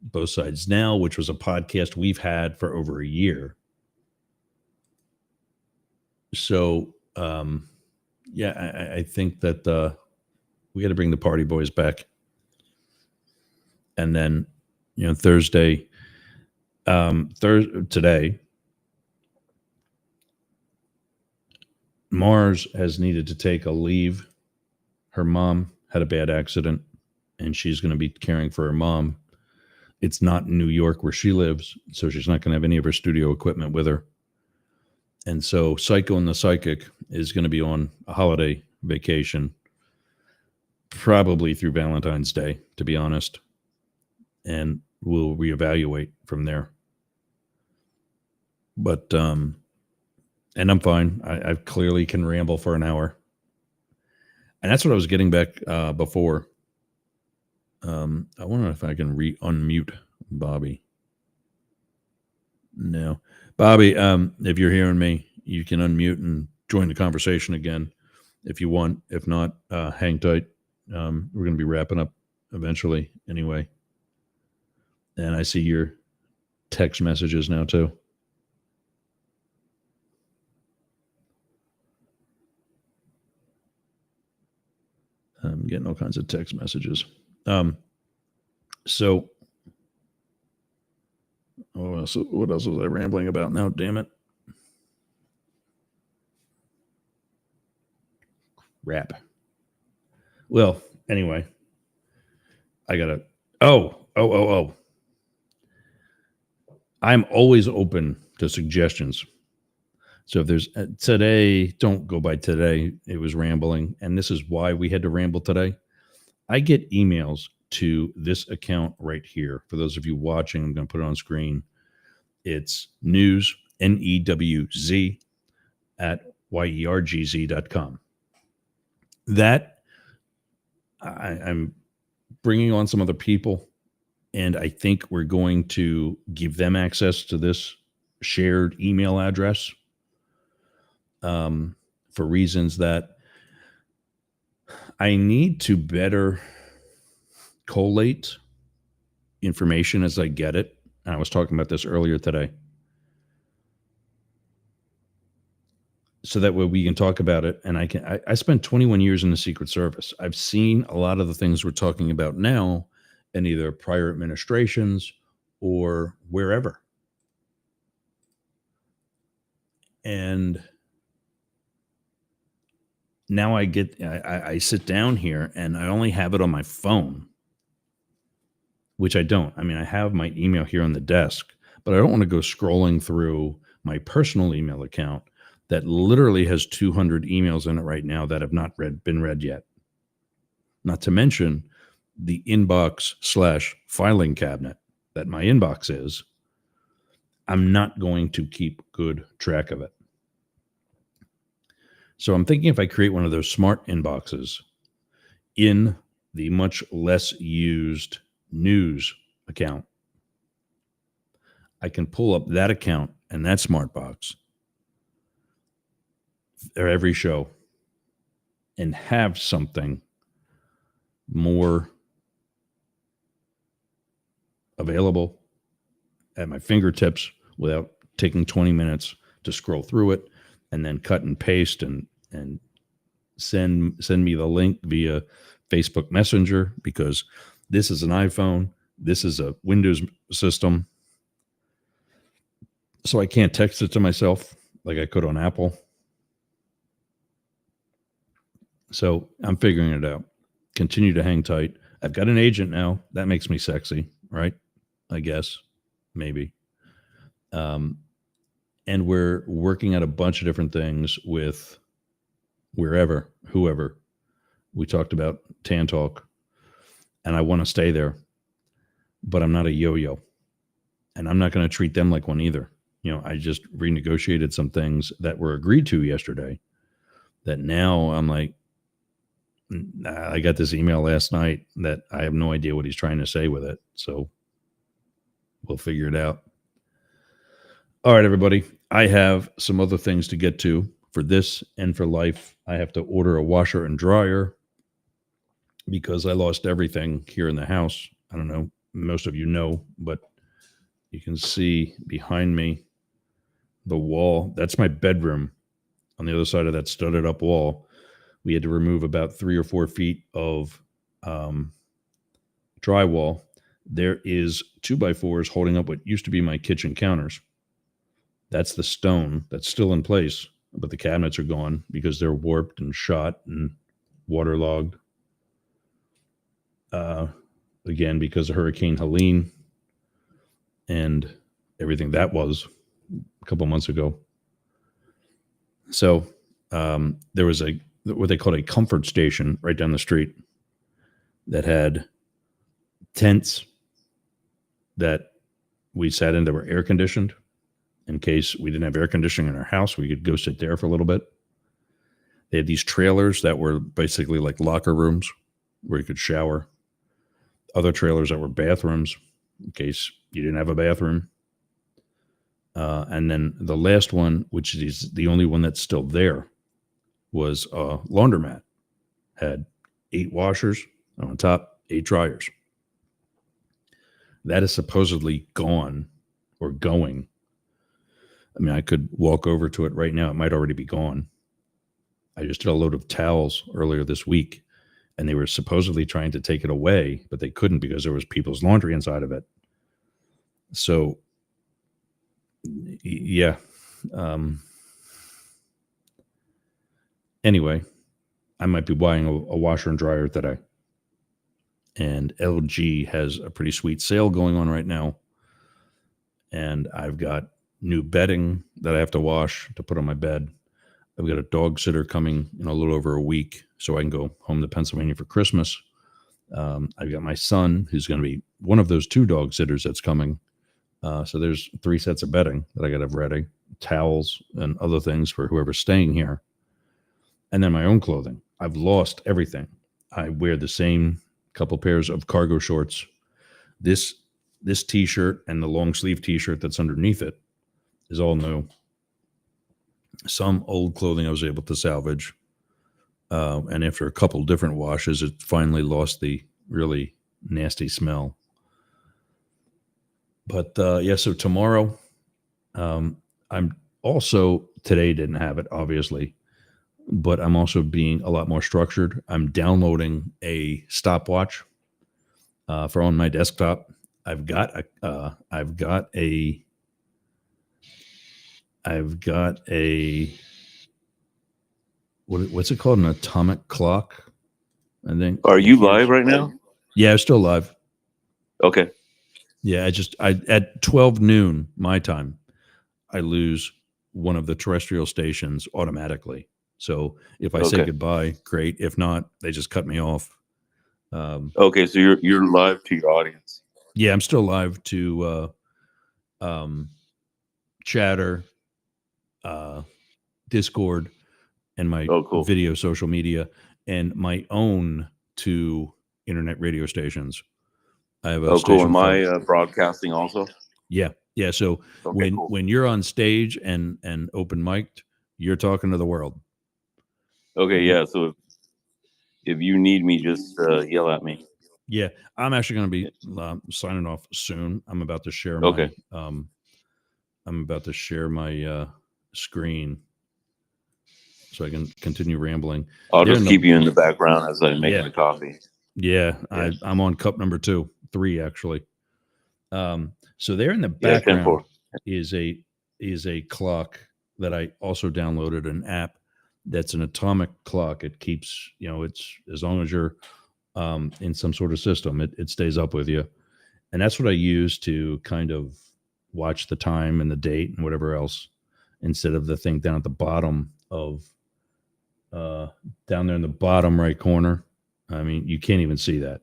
S1: Both Sides Now, which was a podcast we've had for over a year. So, I think that we got to bring the party boys back. And then, Thursday, today, Mars has needed to take a leave. Her mom had a bad accident, and she's going to be caring for her mom. It's not in New York where she lives, so she's not going to have any of her studio equipment with her. And so Psycho and the Psychic is going to be on a holiday vacation, probably through Valentine's Day, to be honest. And we'll reevaluate from there. But, and I'm fine. I clearly can ramble for an hour. And that's what I was getting back before. I wonder if I can unmute Bobby. No. Bobby, if you're hearing me, you can unmute and join the conversation again if you want. If not, hang tight. We're going to be wrapping up eventually anyway. And I see your text messages now too. I'm getting all kinds of text messages. So what else was I rambling about now? Damn it. Rap. Well, anyway, I gotta. Oh. I'm always open to suggestions. So if there's today, don't go by today. It was rambling. And this is why we had to ramble today. I get emails to this account right here. For those of you watching, I'm going to put it on screen. It's newz, NEWZ, at YERGZ.com. That I'm bringing on some other people, and I think we're going to give them access to this shared email address for reasons that I need to better collate information as I get it. And I was talking about this earlier today. So that way we can talk about it. And I spent 21 years in the Secret Service. I've seen a lot of the things we're talking about now in either prior administrations or wherever. And now I sit down here and I only have it on my phone, which I don't. I mean, I have my email here on the desk, but I don't want to go scrolling through my personal email account that literally has 200 emails in it right now that have not been read yet. Not to mention the inbox/filing cabinet that my inbox is. I'm not going to keep good track of it. So I'm thinking if I create one of those smart inboxes in the much less used newz account, I can pull up that account and that smart box or every show and have something more available at my fingertips without taking 20 minutes to scroll through it and then cut and paste and send me the link via Facebook Messenger, because this is an iPhone, this is a Windows system, so I can't text it to myself like I could on Apple. So I'm figuring it out. Continue to hang tight. I've got an agent now. That makes me sexy, right? I guess, maybe. And we're working out a bunch of different things with whoever. We talked about Tan Talk, and I want to stay there, but I'm not a yo-yo, and I'm not going to treat them like one either. I just renegotiated some things that were agreed to yesterday that now I'm like, I got this email last night that I have no idea what he's trying to say with it. So we'll figure it out. All right, everybody. I have some other things to get to for this and for life. I have to order a washer and dryer because I lost everything here in the house. I don't know. Most of you know, but you can see behind me the wall. That's my bedroom. On the other side of that studded up wall, we had to remove about 3 or 4 feet of drywall. There is 2x4s holding up what used to be my kitchen counters. That's the stone that's still in place, but the cabinets are gone because they're warped and shot and waterlogged. Again, because of Hurricane Helene and everything that was a couple months ago. So there was what they called a comfort station right down the street that had tents that we sat in that were air conditioned. In case we didn't have air conditioning in our house, we could go sit there for a little bit. They had these trailers that were basically like locker rooms where you could shower. Other trailers that were bathrooms in case you didn't have a bathroom. And then the last one, which is the only one that's still there, was a laundromat. Had 8 washers, and on top, 8 dryers. That is supposedly gone or going. I mean, I could walk over to it right now. It might already be gone. I just did a load of towels earlier this week, and they were supposedly trying to take it away, but they couldn't because there was people's laundry inside of it. So, yeah. Anyway, I might be buying a washer and dryer today. And LG has a pretty sweet sale going on right now. And I've got new bedding that I have to wash to put on my bed. I've got a dog sitter coming in a little over a week so I can go home to Pennsylvania for Christmas. I've got my son, who's going to be one of those 2 dog sitters that's coming. So there's 3 sets of bedding that I got to have ready, towels and other things for whoever's staying here. And then my own clothing. I've lost everything. I wear the same couple pairs of cargo shorts. This t-shirt and the long sleeve t-shirt that's underneath it is all new. Some old clothing I was able to salvage. And after a couple different washes, it finally lost the really nasty smell. But yeah, so tomorrow, I'm also, today didn't have it, obviously, but I'm also being a lot more structured. I'm downloading a stopwatch for on my desktop. I've got a what's it called? An atomic clock, I think.
S5: Are you live right now?
S1: Yeah, I'm still live.
S5: Okay.
S1: Yeah, I at 12 noon my time, I lose one of the terrestrial stations automatically. So if I say
S5: Okay.
S1: goodbye, great. If not, they just cut me off.
S5: Okay, so you're live to your audience.
S1: Yeah, I'm still live to Chatter, Discord, and my
S5: Oh, cool.
S1: video social media, and my own two internet radio stations. I have a
S5: Oh, cool.
S1: station.
S5: Am I broadcasting also?
S1: Yeah. So
S5: Okay, cool.
S1: when you're on stage and open mic'd, you're talking to the world.
S5: Okay, yeah. So if you need me, just yell at me.
S1: Yeah, I'm actually going to be signing off soon. I'm about to share
S5: Okay.
S1: my screen so I can continue rambling.
S5: I'll
S1: They're
S5: just keep you in the background as I make
S1: Yeah.
S5: my coffee.
S1: Yeah,
S5: Yeah.
S1: I'm on cup number 3 actually. So there in the
S5: Yeah,
S1: background
S5: 10-4.
S1: is a clock that I also downloaded, an app that's an atomic clock. It keeps, it's as long as you're in some sort of system, it stays up with you. And that's what I use to kind of watch the time and the date and whatever else, instead of the thing down at the bottom of down there in the bottom right corner. I mean, you can't even see that.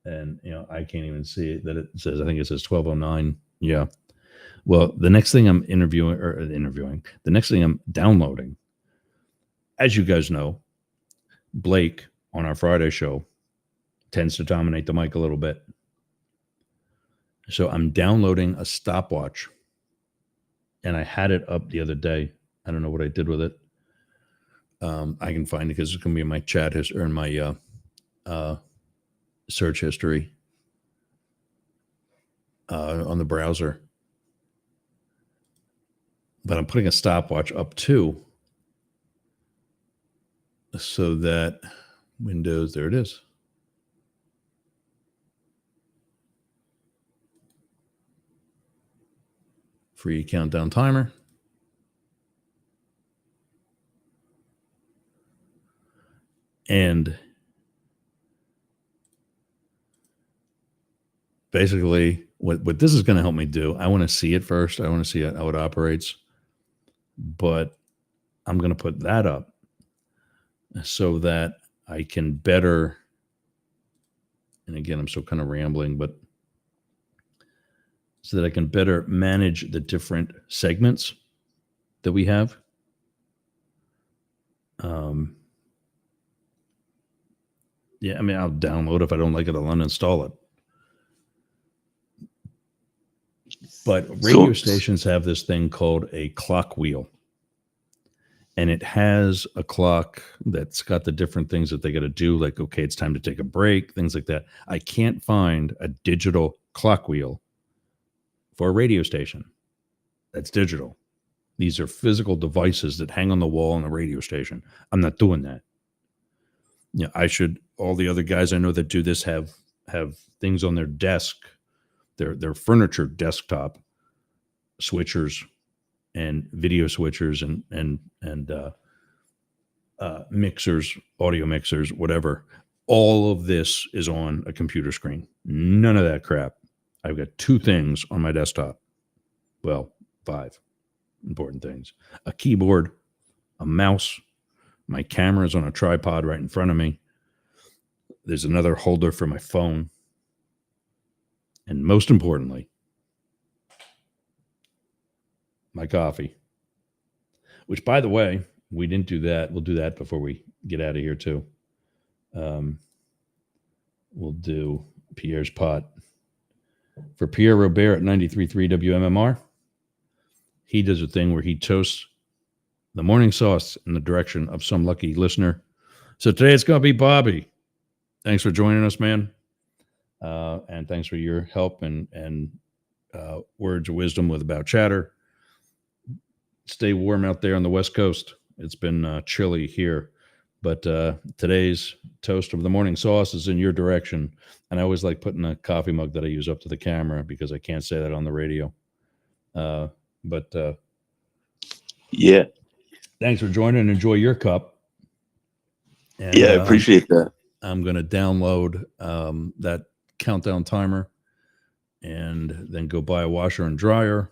S1: And I can't even see it, that it says, I think it says 1209. Yeah. Well, the next thing I'm the next thing I'm downloading, as you guys know, Blake on our Friday show tends to dominate the mic a little bit. So I'm downloading a stopwatch, and I had it up the other day. I don't know what I did with it. I can find it because it's going to be in my chat history or in my search history on the browser. But I'm putting a stopwatch up too, so that Windows, there it is. Free countdown timer. And basically what this is going to help me do, I want to see it first. I want to see how it operates. But I'm going to put that up so that I can better, and again, I'm still kind of rambling, but so that I can better manage the different segments that we have. Yeah, I mean, I'll download it. If I don't like it, I'll uninstall it. But radio stations have this thing called a clock wheel. And it has a clock that's got the different things that they got to do, like, okay, it's time to take a break, things like that. I can't find a digital clock wheel for a radio station that's digital. These are physical devices that hang on the wall on a radio station. I'm not doing that. I should, all the other guys I know that do this have things on their desk, their furniture desktop, switchers and video switchers and mixers, audio mixers, whatever. All of this is on a computer screen. None of that crap. I've got 2 things on my desktop. Well, 5 important things: a keyboard, a mouse, my camera's on a tripod right in front of me. There's another holder for my phone. And most importantly, my coffee, which, by the way, we didn't do that. We'll do that before we get out of here too. We'll do Pierre's pot for Pierre Robert at 93.3 WMMR. He does a thing where he toasts the morning sauce in the direction of some lucky listener. So today it's going to be Bobby. Thanks for joining us, man. And thanks for your help and words of wisdom with About Chatter. Stay warm out there on the West Coast. It's been chilly here. But today's toast of the morning sauce is in your direction. And I always like putting a coffee mug that I use up to the camera because I can't say that on the radio. But
S5: Yeah.
S1: thanks for joining. Enjoy your cup. And,
S5: Yeah, I appreciate that.
S1: I'm going to download that countdown timer and then go buy a washer and dryer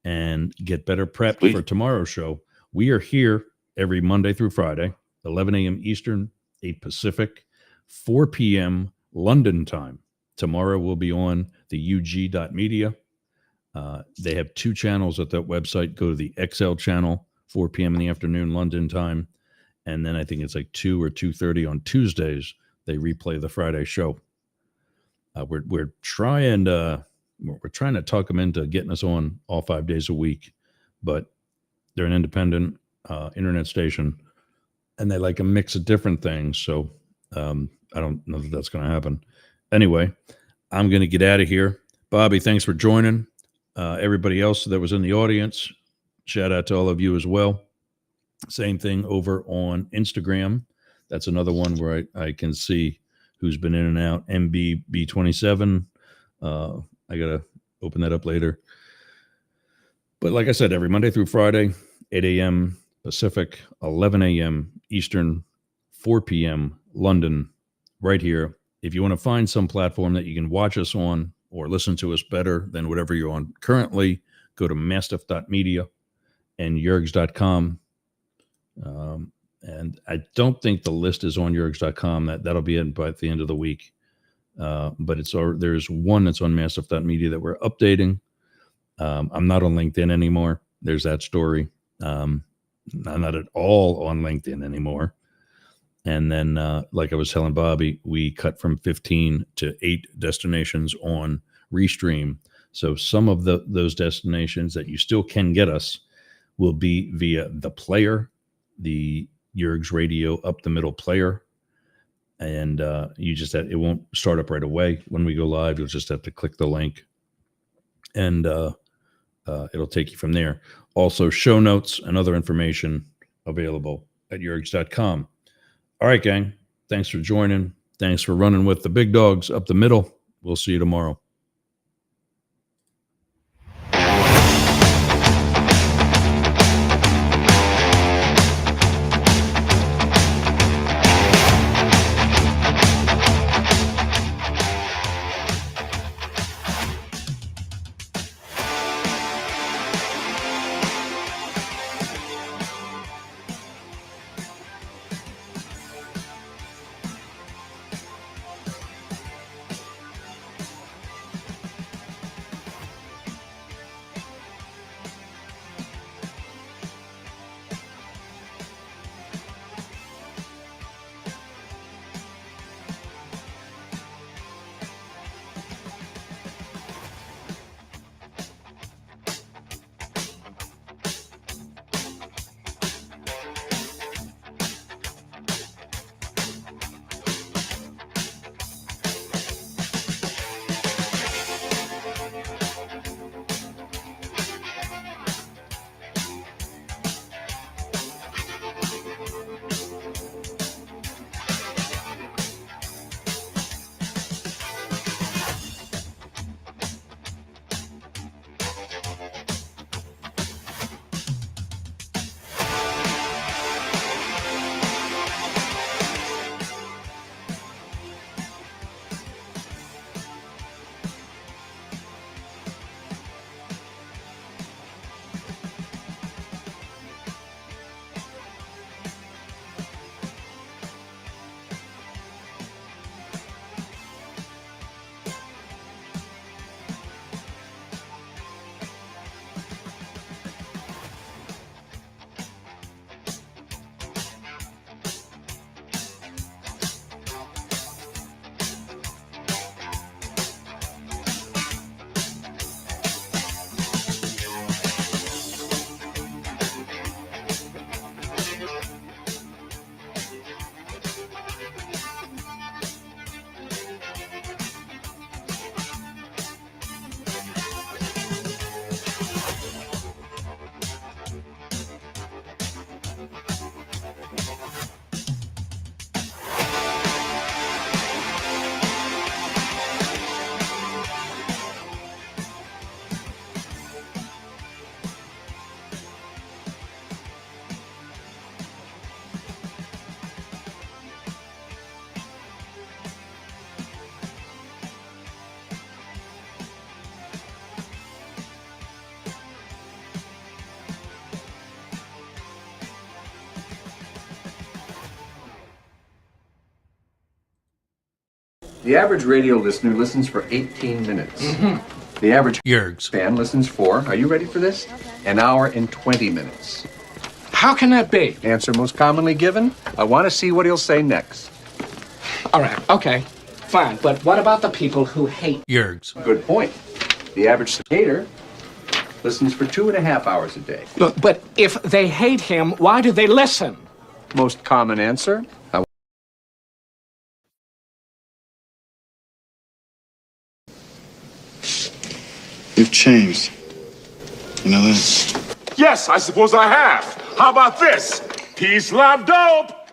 S1: and get better prepped
S5: Sweet.
S1: for tomorrow's show. We are here every Monday through Friday, 11 a.m. Eastern, 8 Pacific, 4 p.m. London time. Tomorrow we'll be on the UG.media. They have 2 channels at that website. Go to the XL channel, 4 p.m. in the afternoon, London time. And then I think it's like 2 or 2:30 on Tuesdays. They replay the Friday show. We're trying to talk them into getting us on all 5 days a week, but they're an independent internet station, and they like a mix of different things. So I don't know that that's going to happen. Anyway, I'm going to get out of here. Bobby, thanks for joining. Everybody else that was in the audience, shout out to all of you as well. Same thing over on Instagram. That's another one where I can see who's been in and out. MBB27. I got to open that up later. But like I said, every Monday through Friday, 8 a.m. Pacific, 11 a.m. Eastern, 4 p.m. London, right here. If you want to find some platform that you can watch us on or listen to us better than whatever you're on currently, go to mastiff.media and yergs.com. And I don't think the list is on yergs.com. That'll be it by the end of the week. But there's one that's on mastiff.media that we're updating. I'm not on LinkedIn anymore. There's that story. I'm not at all on LinkedIn anymore. And then, like I was telling Bobby, we cut from 15 to 8 destinations on Restream. So some of those destinations that you still can get us will be via the player, the Yergs Radio up the middle player. And it won't start up right away. When we go live, you'll just have to click the link and it'll take you from there. Also, show notes and other information available at yergs.com. All right, gang. Thanks for joining. Thanks for running with the big dogs up the middle. We'll see you tomorrow.
S6: The average radio listener listens for 18 minutes. The average
S4: Yergs.
S6: fan listens for, are you ready for this? An hour and 20 minutes.
S7: How can that be?
S6: Answer most commonly given. I want to see what he'll say next.
S7: All right, okay, fine. But what about the people who hate?
S4: Yergs.
S6: Good point. The average skater listens for 2.5 hours a day.
S7: Look, but if they hate him, why do they listen?
S6: Most common answer.
S8: You've changed. You know that?
S9: Yes, I suppose I have. How about this? Peace, love, dope.